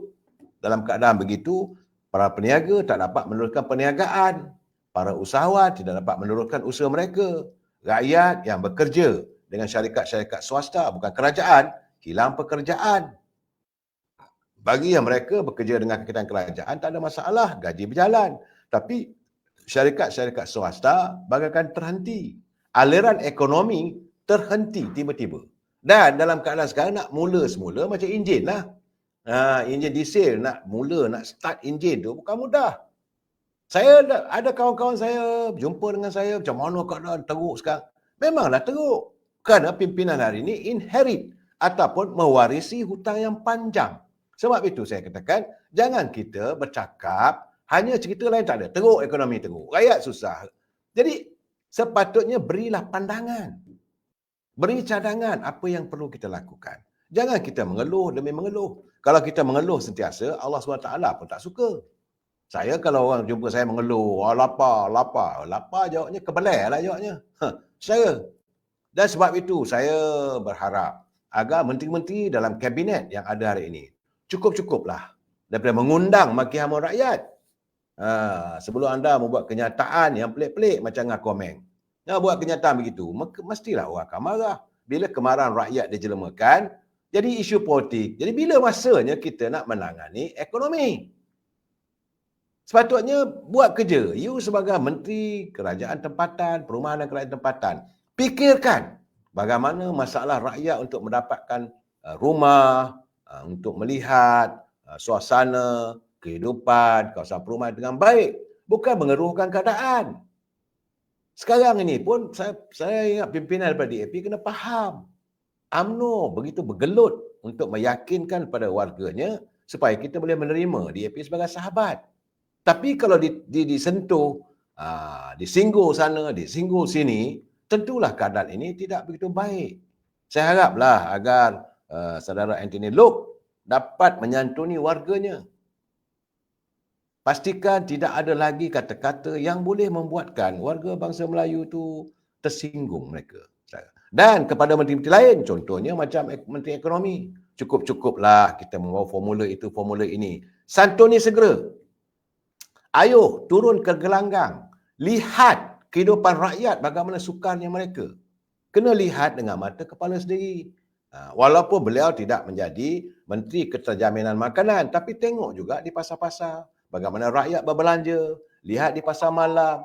Dalam keadaan begitu, para peniaga tak dapat meneruskan perniagaan. Para usahawan tidak dapat meneruskan usaha mereka. Rakyat yang bekerja dengan syarikat-syarikat swasta, bukan kerajaan, hilang pekerjaan. Bagi yang mereka bekerja dengan kerajaan, tak ada masalah, gaji berjalan. Tapi syarikat-syarikat swasta bagaikan terhenti. Aliran ekonomi terhenti tiba-tiba. Dan dalam keadaan sekarang nak mula semula macam enjin lah. Enjin diesel nak start enjin tu bukan mudah. Saya ada kawan-kawan saya jumpa dengan saya, macam mana keadaan teruk sekarang. Memanglah teruk. Kerana pimpinan hari ini inherit ataupun mewarisi hutang yang panjang. Sebab itu saya katakan, jangan kita bercakap hanya cerita lain tak ada. Teruk ekonomi teruk. Rakyat susah. Jadi sepatutnya berilah pandangan. Beri cadangan apa yang perlu kita lakukan. Jangan kita mengeluh demi mengeluh. Kalau kita mengeluh sentiasa, Allah SWT pun tak suka. Saya kalau orang jumpa saya mengeluh, lapar. Lapar jawabnya, kebelai lah jawabnya. Saya. Dan sebab itu saya berharap agar menteri-menteri dalam kabinet yang ada hari ini cukup-cukuplah daripada mengundang maki hamun rakyat. Sebelum anda membuat kenyataan yang pelik-pelik macam Ngakomeng. Buat kenyataan begitu, mestilah orang akan marah. Bila kemarahan rakyat dijelmakan, jadi isu politik. Jadi bila masanya kita nak menangani ekonomi? Sepatutnya buat kerja. You sebagai menteri kerajaan tempatan, perumahan dan kerajaan tempatan, fikirkan bagaimana masalah rakyat untuk mendapatkan rumah, untuk melihat suasana kehidupan kawasan perumahan dengan baik, bukan mengeruhkan keadaan. Sekarang ini pun saya ingat pimpinan daripada DAP kena faham. UMNO begitu bergelut untuk meyakinkan kepada warganya supaya kita boleh menerima DAP sebagai sahabat. Tapi kalau disentuh, disinggung sana, disinggung sini, tentulah keadaan ini tidak begitu baik. Saya haraplah agar saudara Anthony Loke dapat menyantuni warganya. Pastikan tidak ada lagi kata-kata yang boleh membuatkan warga bangsa Melayu itu tersinggung mereka. Dan kepada menteri-menteri lain, contohnya macam Menteri Ekonomi, cukup-cukuplah kita membawa formula itu, formula ini. Santuni segera. Ayuh turun ke gelanggang. Lihat kehidupan rakyat bagaimana sukarnya mereka. Kena lihat dengan mata kepala sendiri. Walaupun beliau tidak menjadi Menteri Keterjaminan Makanan, tapi tengok juga di pasar-pasar. Bagaimana rakyat berbelanja. Lihat di pasar malam.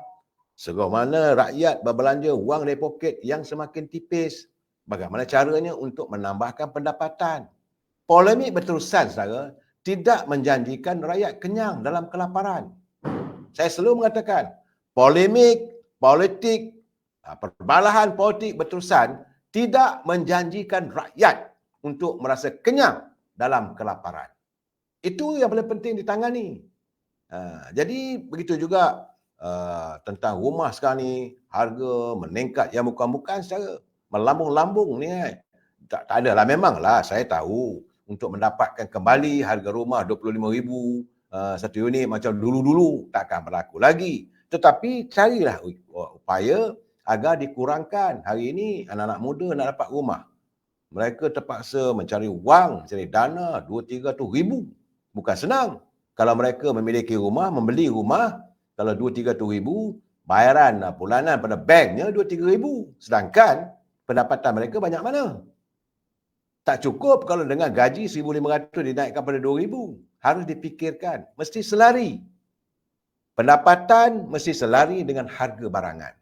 Bagaimana rakyat berbelanja wang dari poket yang semakin tipis. Bagaimana caranya untuk menambahkan pendapatan. Polemik berterusan, saudara, tidak menjanjikan rakyat kenyang dalam kelaparan. Saya selalu mengatakan, polemik, politik, perbalahan politik berterusan tidak menjanjikan rakyat untuk merasa kenyang dalam kelaparan. Itu yang paling penting ditangani. Jadi begitu juga tentang rumah sekarang ni, harga meningkat yang bukan-bukan secara melambung-lambung ni. Tak adalah, memanglah saya tahu untuk mendapatkan kembali harga rumah 25,000 satu unit macam dulu-dulu takkan berlaku lagi. Tetapi carilah upaya agar dikurangkan. Hari ini anak-anak muda nak dapat rumah, mereka terpaksa mencari wang, mencari dana 2-3 ribu. Bukan senang. Kalau mereka memiliki rumah, membeli rumah, kalau 2-3 ribu, bayaran bulanan pada banknya 2-3 ribu. Sedangkan pendapatan mereka banyak mana? Tak cukup kalau dengan gaji 1,500 dinaikkan pada 2,000. Harus dipikirkan. Mesti selari. Pendapatan mesti selari dengan harga barangan.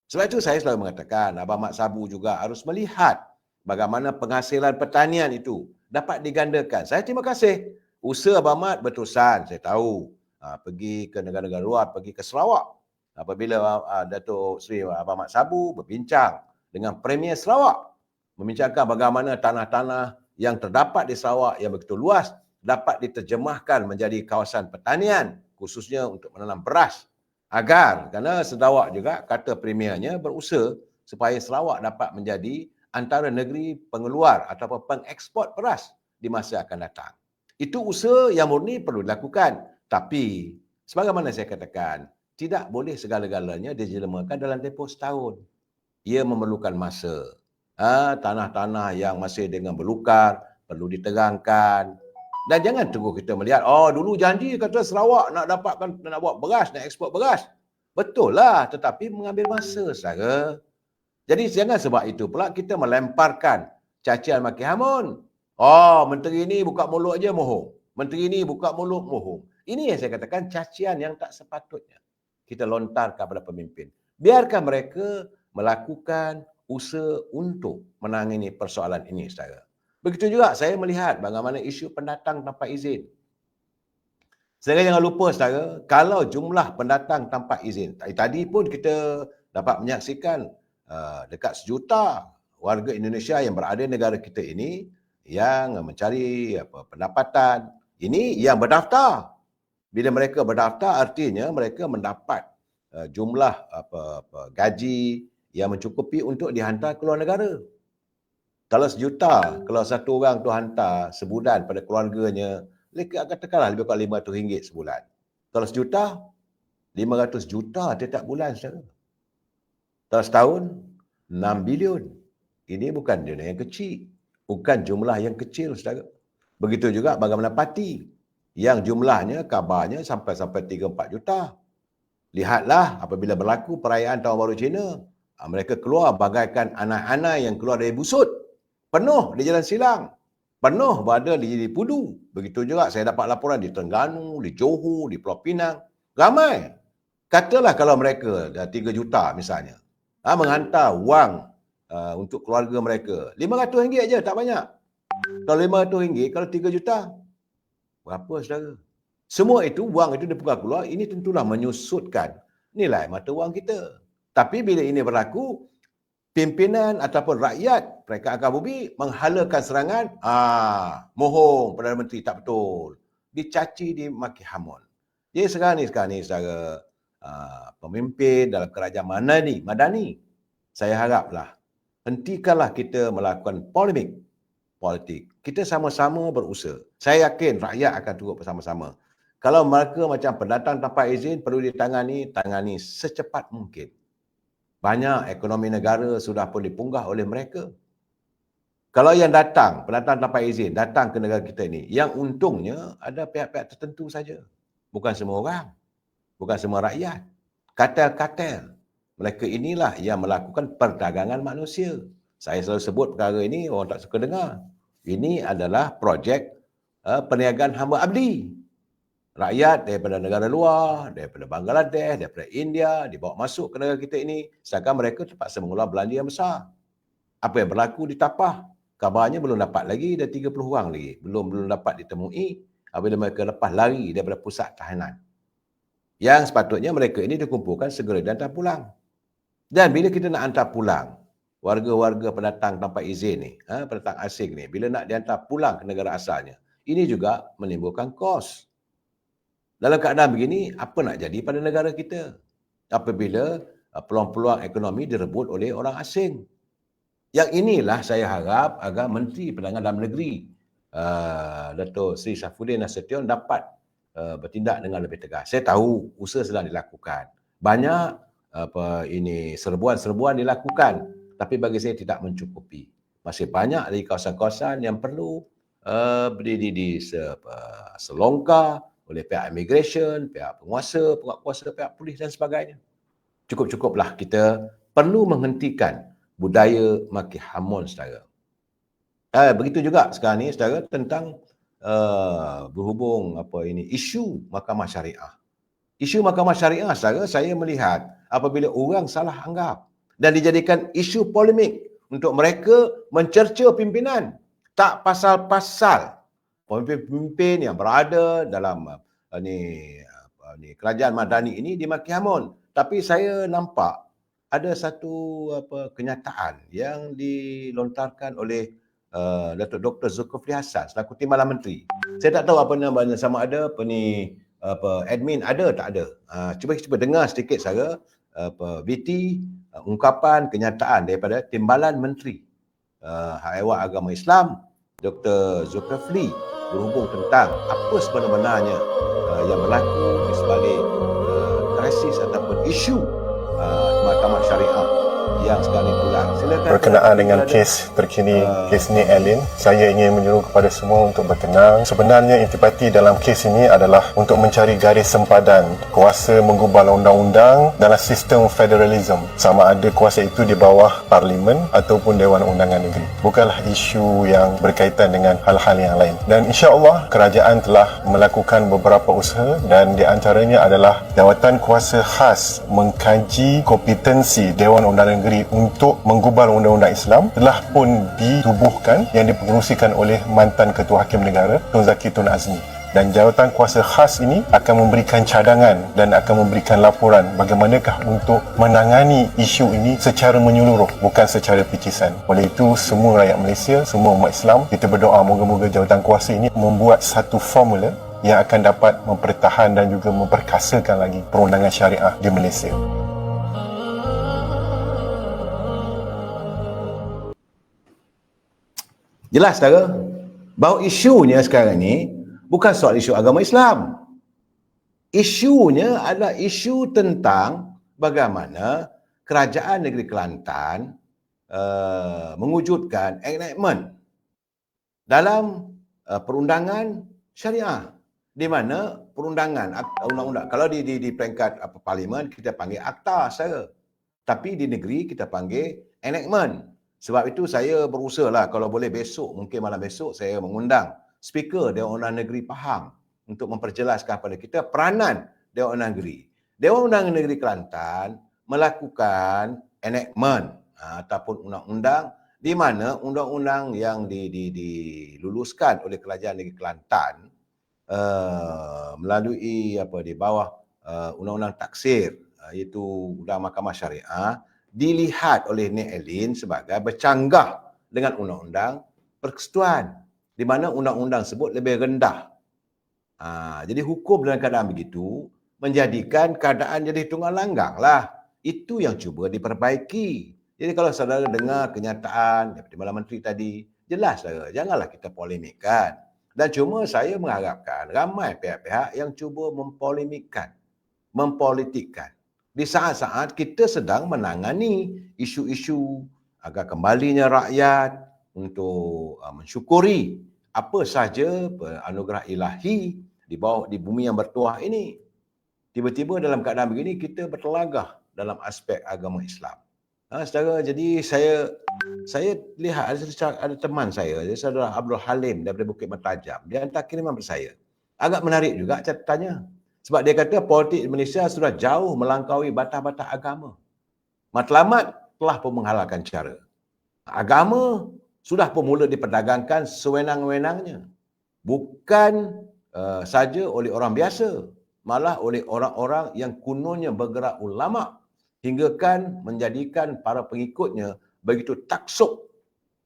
Sebab itu saya selalu mengatakan, Abang Mat Sabu juga harus melihat bagaimana penghasilan pertanian itu dapat digandakan. Saya terima kasih. Usaha Abang Mat berterusan, saya tahu. Pergi ke negara-negara luar, pergi ke Sarawak. Apabila Datuk Seri Abang Mat Sabu berbincang dengan Premier Sarawak, membincangkan bagaimana tanah-tanah yang terdapat di Sarawak yang begitu luas dapat diterjemahkan menjadi kawasan pertanian, khususnya untuk menanam beras. Kerana Sarawak juga, kata Premiernya, berusaha supaya Sarawak dapat menjadi antara negeri pengeluar ataupun pengeksport beras di masa akan datang. Itu usaha yang murni perlu dilakukan. Tapi, sebagaimana saya katakan, tidak boleh segala-galanya dijelmakan dalam tempoh setahun. Ia memerlukan masa. Tanah-tanah yang masih dengan berlukar perlu diterangkan. Dan jangan tunggu kita melihat, dulu janji kata Sarawak nak buat beras, nak ekspor beras. Betul lah, tetapi mengambil masa, saudara. Jadi jangan sebab itu pula kita melemparkan cacian maki hamun. Menteri ini buka mulut aja mohong. Menteri ini buka mulut mohong. Ini yang saya katakan cacian yang tak sepatutnya kita lontarkan kepada pemimpin. Biarkan mereka melakukan usaha untuk menangani persoalan ini, saudara. Begitu juga saya melihat bagaimana isu pendatang tanpa izin. Saya jangan lupa, saudara, kalau jumlah pendatang tanpa izin, tadi pun kita dapat menyaksikan dekat 1 juta warga Indonesia yang berada di negara kita ini yang mencari pendapatan. Ini yang berdaftar. Bila mereka berdaftar, artinya mereka mendapat jumlah gaji yang mencukupi untuk dihantar ke luar negara. Kalau 1 juta, kalau satu orang tu hantar sebulan pada keluarganya, mereka katakanlah lebih kurang RM500 sebulan. Kalau 1 juta, 500 juta setiap bulan, saudara. Kalau setahun, 6 bilion. Ini bukan jumlah yang kecil. Bukan jumlah yang kecil, saudara. Begitu juga bagaimana parti yang jumlahnya, kabarnya sampai 3-4 juta. Lihatlah apabila berlaku perayaan Tahun Baru Cina, mereka keluar bagaikan anak-anak yang keluar dari busut. Penuh di Jalan Silang. Penuh berada di Pudu. Begitu juga saya dapat laporan di Terengganu, di Johor, di Pulau Pinang. Ramai. Katalah kalau mereka 3 juta misalnya, menghantar wang untuk keluarga mereka. RM500 aja, tak banyak. Kalau RM500, kalau 3 juta, berapa, saudara? Semua itu, wang itu keluar, ini tentulah menyusutkan nilai mata wang kita. Tapi bila ini berlaku, pimpinan ataupun rakyat, mereka akan bumi menghalakan serangan, mohong Perdana Menteri, tak betul. Dicaci, dimaki hamun. Jadi sekarang ni, saudara, pemimpin dalam kerajaan Madani, saya haraplah, hentikanlah kita melakukan polemik politik. Kita sama-sama berusaha. Saya yakin rakyat akan turut bersama-sama. Kalau mereka macam pendatang tanpa izin perlu tangani secepat mungkin. Banyak ekonomi negara sudah pun dipunggah oleh mereka. Kalau yang pendatang tanpa izin, datang ke negara kita ini, yang untungnya ada pihak-pihak tertentu saja. Bukan semua orang. Bukan semua rakyat. Kartel-kartel. Mereka inilah yang melakukan perdagangan manusia. Saya selalu sebut perkara ini, orang tak suka dengar. Ini adalah projek perniagaan hamba abdi. Rakyat daripada negara luar, daripada Bangladesh, daripada India, dibawa masuk ke negara kita ini, sedangkan mereka terpaksa mengeluar belanja yang besar. Apa yang berlaku di Tapah, kabarnya belum dapat lagi, dah 30 orang lagi. Belum dapat ditemui, apabila mereka lepas lari daripada pusat tahanan. Yang sepatutnya mereka ini dikumpulkan segera dan hantar pulang. Dan bila kita nak hantar pulang, warga-warga pendatang tanpa izin ni, pendatang asing ni, bila nak dihantar pulang ke negara asalnya, ini juga menimbulkan kos. Dalam keadaan begini, apa nak jadi pada negara kita? Apabila peluang-peluang ekonomi direbut oleh orang asing. Yang inilah saya harap agar Menteri Perdagangan Dalam Negeri, Dato' Seri Saifuddin Nasution dapat bertindak dengan lebih tegas. Saya tahu usaha sedang dilakukan. Banyak serbuan-serbuan dilakukan, tapi bagi saya tidak mencukupi. Masih banyak lagi kawasan-kawasan yang perlu selongkar oleh pihak immigration, pihak penguasa, pihak polis dan sebagainya. Cukup-cukuplah kita perlu menghentikan budaya maki hamun, saudara. Begitu juga sekarang ni, saudara, tentang berhubung isu Mahkamah Syariah. Isu Mahkamah Syariah, saudara, saya melihat apabila orang salah anggap dan dijadikan isu polemik untuk mereka mencerca pimpinan, tak pasal-pasal pemimpin yang berada dalam kerajaan Madani ini dimaki hamun. Tapi saya nampak ada satu kenyataan yang dilontarkan oleh Datuk Dr. Zulkifli Hasan selaku Timbalan Menteri. Saya tak tahu apa namanya, sama ada admin ada tak ada. Cuba dengar sedikit saja VT ungkapan kenyataan daripada Timbalan Menteri Hak Ehwal Agama Islam Dr. Zulkifli berhubung tentang apa sebenarnya yang berlaku di sebalik krisis ataupun isu mahkamah syariah yang sekarang ini tular. Silakan. Berkenaan dengan kes terkini, kes Nik Alin, saya ingin menyuruh kepada semua untuk bertenang. Sebenarnya intipati dalam kes ini adalah untuk mencari garis sempadan kuasa menggubal undang-undang dalam sistem federalism, sama ada kuasa itu di bawah Parlimen ataupun Dewan Undangan Negeri. Bukanlah isu yang berkaitan dengan hal-hal yang lain. Dan insya-Allah kerajaan telah melakukan beberapa usaha dan di antaranya adalah Jawatan Kuasa Khas mengkaji kompetensi Dewan Undangan Negeri untuk menggubal undang-undang Islam telah pun ditubuhkan yang dipengerusikan oleh mantan Ketua Hakim Negara Tun Zaki Tun Azmi. Dan jawatan kuasa khas ini akan memberikan cadangan dan akan memberikan laporan bagaimanakah untuk menangani isu ini secara menyeluruh, bukan secara picisan. Oleh itu, semua rakyat Malaysia, semua umat Islam, kita berdoa moga-moga jawatan kuasa ini membuat satu formula yang akan dapat mempertahan dan juga memperkasakan lagi perundangan syariah di Malaysia. Jelas saudara, bahawa isunya sekarang ni bukan soal isu agama Islam. Isunya adalah isu tentang bagaimana kerajaan negeri Kelantan mewujudkan enactment dalam perundangan syariah, di mana perundangan undang-undang, kalau di peringkat parlimen kita panggil akta saja, tapi di negeri kita panggil enactment. Sebab itu saya berusaha lah, kalau boleh besok, mungkin malam besok saya mengundang speaker Dewan Undangan Negeri Pahang untuk memperjelaskan kepada kita peranan Dewan Undangan Negeri. Dewan Undangan Negeri Kelantan melakukan enactment ataupun undang-undang di mana undang-undang yang diluluskan oleh Kerajaan Negeri Kelantan melalui di bawah undang-undang taksir, iaitu undang mahkamah syariah, dilihat oleh Nik Alin sebagai bercanggah dengan undang-undang persekutuan, di mana undang-undang tersebut lebih rendah. Jadi hukum dalam keadaan begitu menjadikan keadaan jadi tunggang langgang lah. Itu yang cuba diperbaiki. Jadi kalau saudara dengar kenyataan daripada Timbalan Menteri tadi, jelas saudara, janganlah kita polemikkan. Dan cuma saya mengharapkan ramai pihak-pihak yang cuba mempolemikkan, mempolitikkan di saat-saat kita sedang menangani isu-isu agar kembalinya rakyat untuk mensyukuri apa sahaja anugerah ilahi di bumi yang bertuah ini. Tiba-tiba dalam keadaan begini kita bertelagah dalam aspek agama Islam. Saudara, jadi saya lihat ada teman saya, saudara Abdul Halim daripada Bukit Mertajam, dia hantar kiriman kepada saya. Agak menarik juga catatannya. Sebab dia kata politik Malaysia sudah jauh melampaui batas-batas agama. Matlamat telah pun menghalalkan cara. Agama sudah pun mula diperdagangkan sewenang-wenangnya. Bukan saja oleh orang biasa, malah oleh orang-orang yang kononnya bergerak ulama, hinggakan menjadikan para pengikutnya begitu taksub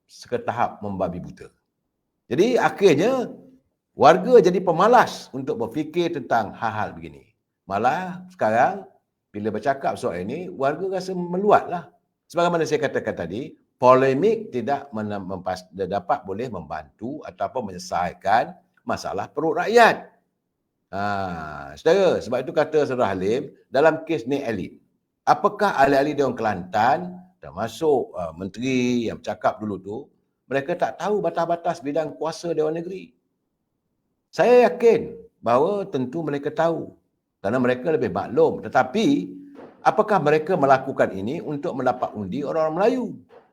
seketahap membabi buta. Jadi akhirnya warga jadi pemalas untuk berfikir tentang hal-hal begini. Malah sekarang bila bercakap soal ini, warga rasa meluatlah. Sebagaimana saya katakan tadi, polemik tidak dapat boleh membantu ataupun menyelesaikan masalah perut rakyat. Saudara, sebab itu kata Saudara Halim, dalam kes Nik Alin, apakah ahli-ahli Dewan Kelantan, termasuk menteri yang bercakap dulu tu, mereka tak tahu batas-batas bidang kuasa Dewan Negeri? Saya yakin bahawa tentu mereka tahu kerana mereka lebih maklum. Tetapi apakah mereka melakukan ini untuk mendapat undi orang-orang Melayu?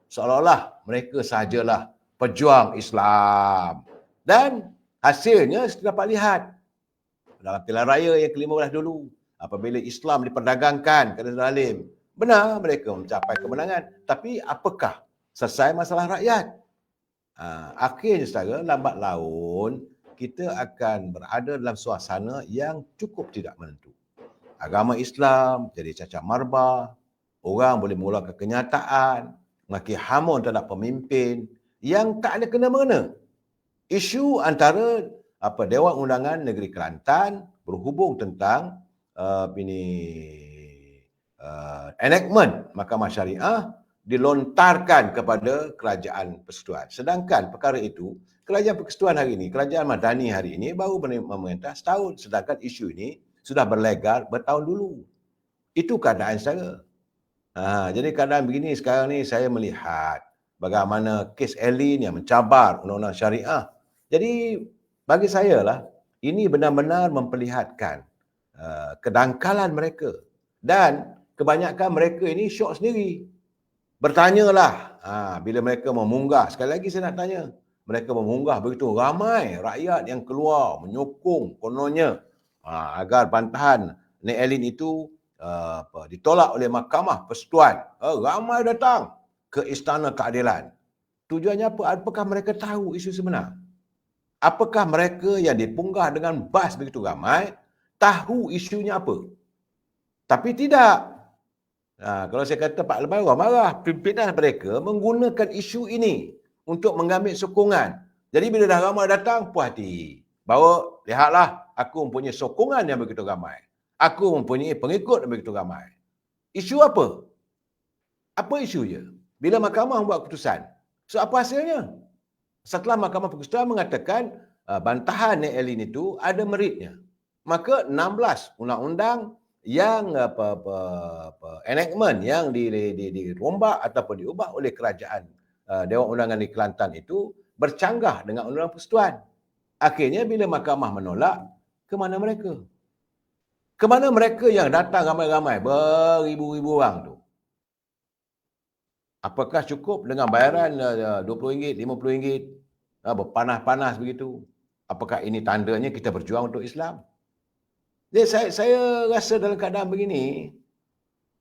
Seolah-olah mereka sahajalah pejuang Islam. Dan hasilnya kita dapat lihat dalam pilihan raya yang ke-15 dulu, apabila Islam diperdagangkan, kata Zalim, benar mereka mencapai kemenangan. Tapi apakah selesai masalah rakyat? Akhirnya saudara, lambat laun kita akan berada dalam suasana yang cukup tidak menentu. Agama Islam jadi cacat marbah, orang boleh mengeluarkan kenyataan, maki hamun terhadap pemimpin yang tak ada kena-mengena. Isu antara Dewan Undangan Negeri Kelantan berhubung tentang enactment Mahkamah Syariah dilontarkan kepada Kerajaan Persekutuan. Sedangkan perkara itu, Kerajaan Persekutuan hari ini, Kerajaan Madani hari ini baru memerintah setahun. Sedangkan isu ini sudah berlegar bertahun dulu. Itu keadaan saya. Jadi keadaan begini sekarang ni saya melihat bagaimana kes Elin yang mencabar undang-undang syariah. Jadi bagi saya lah, ini benar-benar memperlihatkan kedangkalan mereka. Dan kebanyakan mereka ini syok sendiri. Bertanyalah bila mereka memunggah. Sekali lagi saya nak tanya. Mereka memunggah begitu ramai rakyat yang keluar menyokong kononnya agar bantahan Nek Elin itu ditolak oleh Mahkamah Persekutuan. Ramai datang ke Istana Keadilan. Tujuannya apa? Apakah mereka tahu isu sebenar? Apakah mereka yang dipunggah dengan bas begitu ramai tahu isunya apa? Tapi tidak. Kalau saya kata Pak Lebaran marah, pimpinan mereka menggunakan isu ini untuk mengambil sokongan. Jadi bila dah ramai datang, puas hati. Bawa, lihatlah, aku mempunyai sokongan yang begitu ramai. Aku mempunyai pengikut yang begitu ramai. Isu apa? Apa isunya? Bila mahkamah membuat keputusan. So, apa hasilnya? Setelah Mahkamah Persekutuan mengatakan bantahan Nek Elin itu ada meritnya. Maka 16 undang-undang yang enactment yang dirombak ataupun diubah oleh kerajaan Dewan Undangan di Kelantan itu bercanggah dengan Undang-Undang Persekutuan. Akhirnya bila mahkamah menolak, ke mana mereka? Ke mana mereka yang datang ramai-ramai, beribu-ribu orang tu? Apakah cukup dengan bayaran RM20, RM50, berpanas-panas begitu? Apakah ini tandanya kita berjuang untuk Islam? Jadi saya rasa dalam keadaan begini,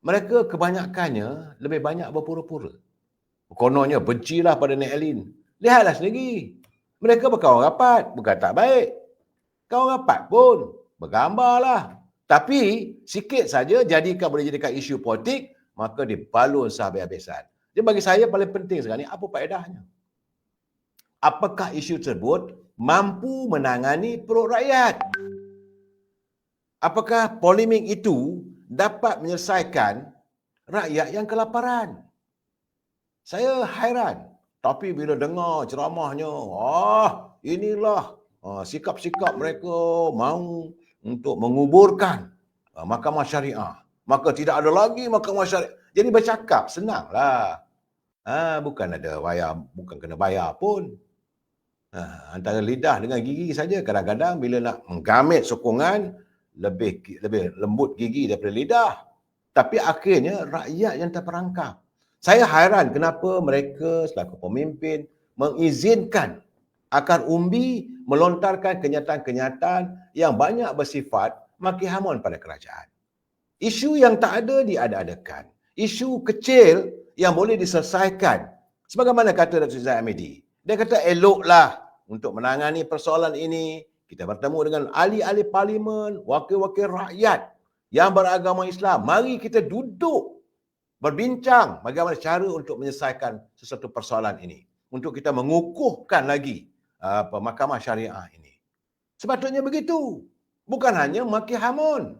mereka kebanyakannya lebih banyak berpura-pura. Kononnya bencilah pada Nek Elin. Lihatlah sendiri. Mereka berkawan rapat, bukan tak baik. Kawan rapat pun bergambarlah. Tapi sikit saja boleh jadikan isu politik, maka dibalun sehabis-habisan. Jadi bagi saya paling penting sekarang ni, apa faedahnya? Apakah isu tersebut mampu menangani perut rakyat? Apakah polemik itu dapat menyelesaikan rakyat yang kelaparan? Saya hairan. Tapi bila dengar ceramahnya, inilah sikap-sikap mereka mahu untuk menguburkan Mahkamah Syariah. Maka tidak ada lagi Mahkamah Syariah. Jadi bercakap senanglah. Bukan kena bayar pun. Antara lidah dengan gigi saja. Kadang-kadang bila nak menggamit sokongan, lebih lembut gigi daripada lidah. Tapi akhirnya rakyat yang terperangkap. Saya hairan kenapa mereka selaku pemimpin mengizinkan akar umbi melontarkan kenyataan-kenyataan yang banyak bersifat maki hamun pada kerajaan. Isu yang tak ada diada-adakan. Isu kecil yang boleh diselesaikan. Sebagaimana kata Datuk Zaid Hamidi. Dia kata eloklah untuk menangani persoalan ini. Kita bertemu dengan ahli-ahli parlimen, wakil-wakil rakyat yang beragama Islam. Mari kita duduk berbincang bagaimana cara untuk menyelesaikan sesuatu persoalan ini. Untuk kita mengukuhkan lagi Mahkamah Syariah ini. Sepatutnya begitu. Bukan hanya maki hamun.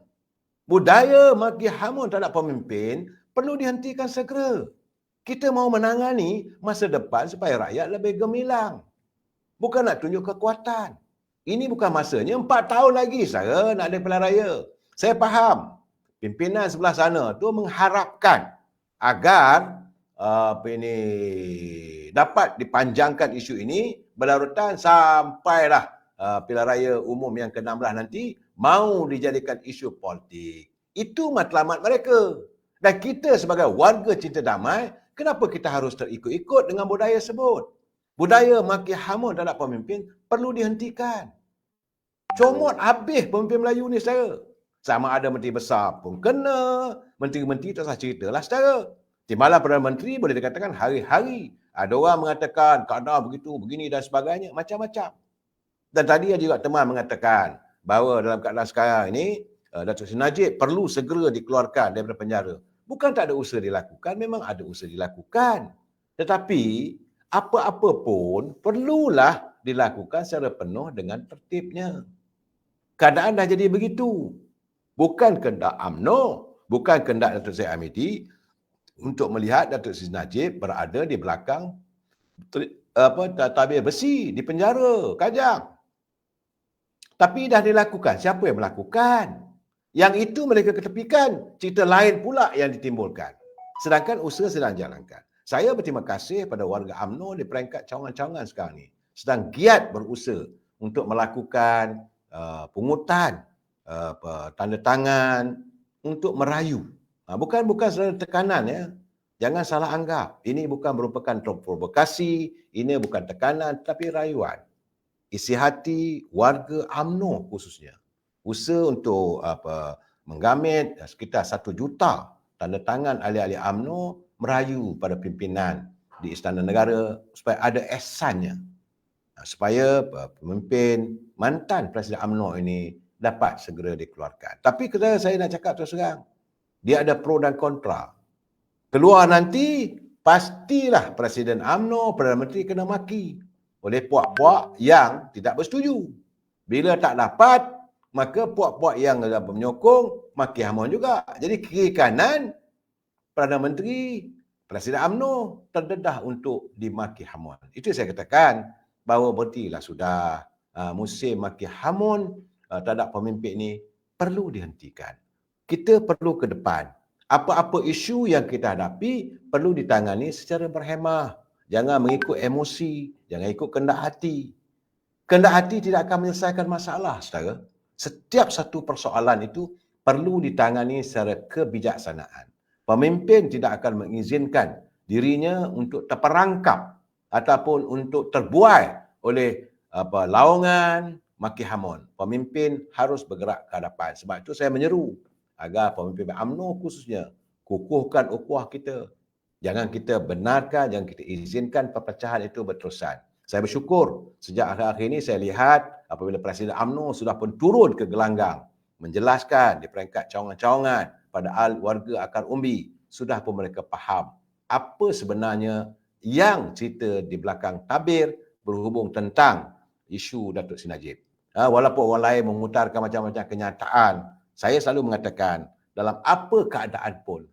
Budaya maki hamun terhadap pemimpin perlu dihentikan segera. Kita mahu menangani masa depan supaya rakyat lebih gemilang. Bukan nak tunjuk kekuatan. Ini bukan masanya. 4 tahun lagi saya nak ada pilihan raya. Saya faham. Pimpinan sebelah sana tu mengharapkan agar dapat dipanjangkan isu ini berlarutan sampailah pilihan raya umum yang ke-16 nanti mahu dijadikan isu politik. Itu matlamat mereka. Dan kita sebagai warga cinta damai, kenapa kita harus terikut-ikut dengan budaya tersebut? Budaya maki hamun terhadap pemimpin perlu dihentikan. Comot habis pemimpin Melayu ni saya. Sama ada menteri besar pun kena, menteri-menteri tak usah ceritalah saudara. Timbalan Perdana Menteri boleh dikatakan hari-hari. Ada orang mengatakan keadaan begitu, begini dan sebagainya, macam-macam. Dan tadi ada juga teman mengatakan bahawa dalam keadaan sekarang ini, Datuk Seri Najib perlu segera dikeluarkan daripada penjara. Bukan tak ada usaha dilakukan, memang ada usaha dilakukan. Tetapi, apa-apa pun perlulah dilakukan secara penuh dengan tertibnya. Keadaan dah jadi begitu. Bukan kehendak UMNO, bukan kehendak Datuk Zaid Hamidi untuk melihat Datuk Seri Najib berada di belakang tabir besi di penjara Kajang. Tapi dah dilakukan. Siapa yang melakukan? Yang itu mereka ketepikan, cerita lain pula yang ditimbulkan. Sedangkan usaha sedang jalankan. Saya berterima kasih pada warga UMNO di peringkat cawangan-cawangan sekarang ni. Sedang giat berusaha untuk melakukan pungutan, tanda tangan untuk merayu. Bukan secara tekanan ya. Jangan salah anggap. Ini bukan merupakan provokasi, ini bukan tekanan, tapi rayuan. Isi hati warga UMNO khususnya. Usaha untuk menggamit sekitar 1 juta tanda tangan ahli-ahli UMNO merayu pada pimpinan di Istana Negara supaya ada ehsannya. Supaya pemimpin mantan Presiden UMNO ini dapat segera dikeluarkan. Tapi saya nak cakap terus terang, dia ada pro dan kontra. Keluar nanti, pastilah Presiden UMNO, Perdana Menteri kena maki oleh puak-puak yang tidak bersetuju. Bila tak dapat, maka puak-puak yang menyokong, maki hamun juga. Jadi kiri kanan, Perdana Menteri, Presiden UMNO terdedah untuk dimaki hamun. Itu saya katakan, bahawa berhentilah sudah. Musim maki hamun terhadap pemimpin ini perlu dihentikan. Kita perlu ke depan. Apa-apa isu yang kita hadapi perlu ditangani secara berhemah. Jangan mengikut emosi, jangan ikut kehendak hati. Kehendak hati tidak akan menyelesaikan masalah, saudara. Setiap satu persoalan itu perlu ditangani secara kebijaksanaan. Pemimpin tidak akan mengizinkan dirinya untuk terperangkap ataupun untuk terbuai oleh laungan maki hamun. Pemimpin harus bergerak ke hadapan. Sebab itu saya menyeru agar pemimpin UMNO khususnya kukuhkan ukhuwah kita. Jangan kita benarkan, jangan kita izinkan perpecahan itu berterusan. Saya bersyukur sejak akhir-akhir ini saya lihat apabila Presiden UMNO sudah pun turun ke gelanggang menjelaskan di peringkat cawangan-cawangan pada warga akar umbi, sudah pun mereka faham apa sebenarnya yang cerita di belakang tabir berhubung tentang isu Datuk Seri Najib. Walaupun orang lain memutarkan macam-macam kenyataan, saya selalu mengatakan dalam apa keadaan pun,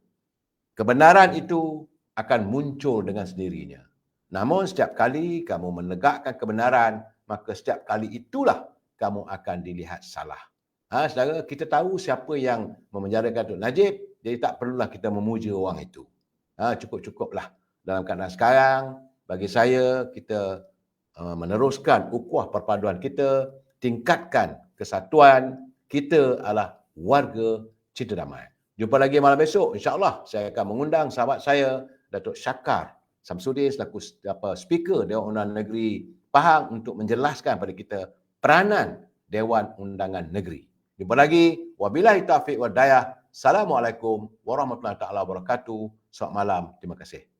kebenaran itu akan muncul dengan sendirinya. Namun setiap kali kamu menegakkan kebenaran, maka setiap kali itulah kamu akan dilihat salah. Saudara, kita tahu siapa yang memenjarakan Datuk Najib, jadi tak perlulah kita memuja orang itu. Cukup-cukuplah. Dalam keadaan sekarang, bagi saya, kita meneruskan ukhuwah perpaduan kita, tingkatkan kesatuan, kita adalah warga Cinta Damai. Jumpa lagi malam besok, insya-Allah saya akan mengundang sahabat saya, Datuk Syakar Samsudin selaku speaker Dewan Undangan Negeri Pahang untuk menjelaskan pada kita peranan Dewan Undangan Negeri. Jumpa lagi. Wabillahi taufiq wal hidayah. Assalamualaikum warahmatullahi taala wabarakatuh. Selamat malam. Terima kasih.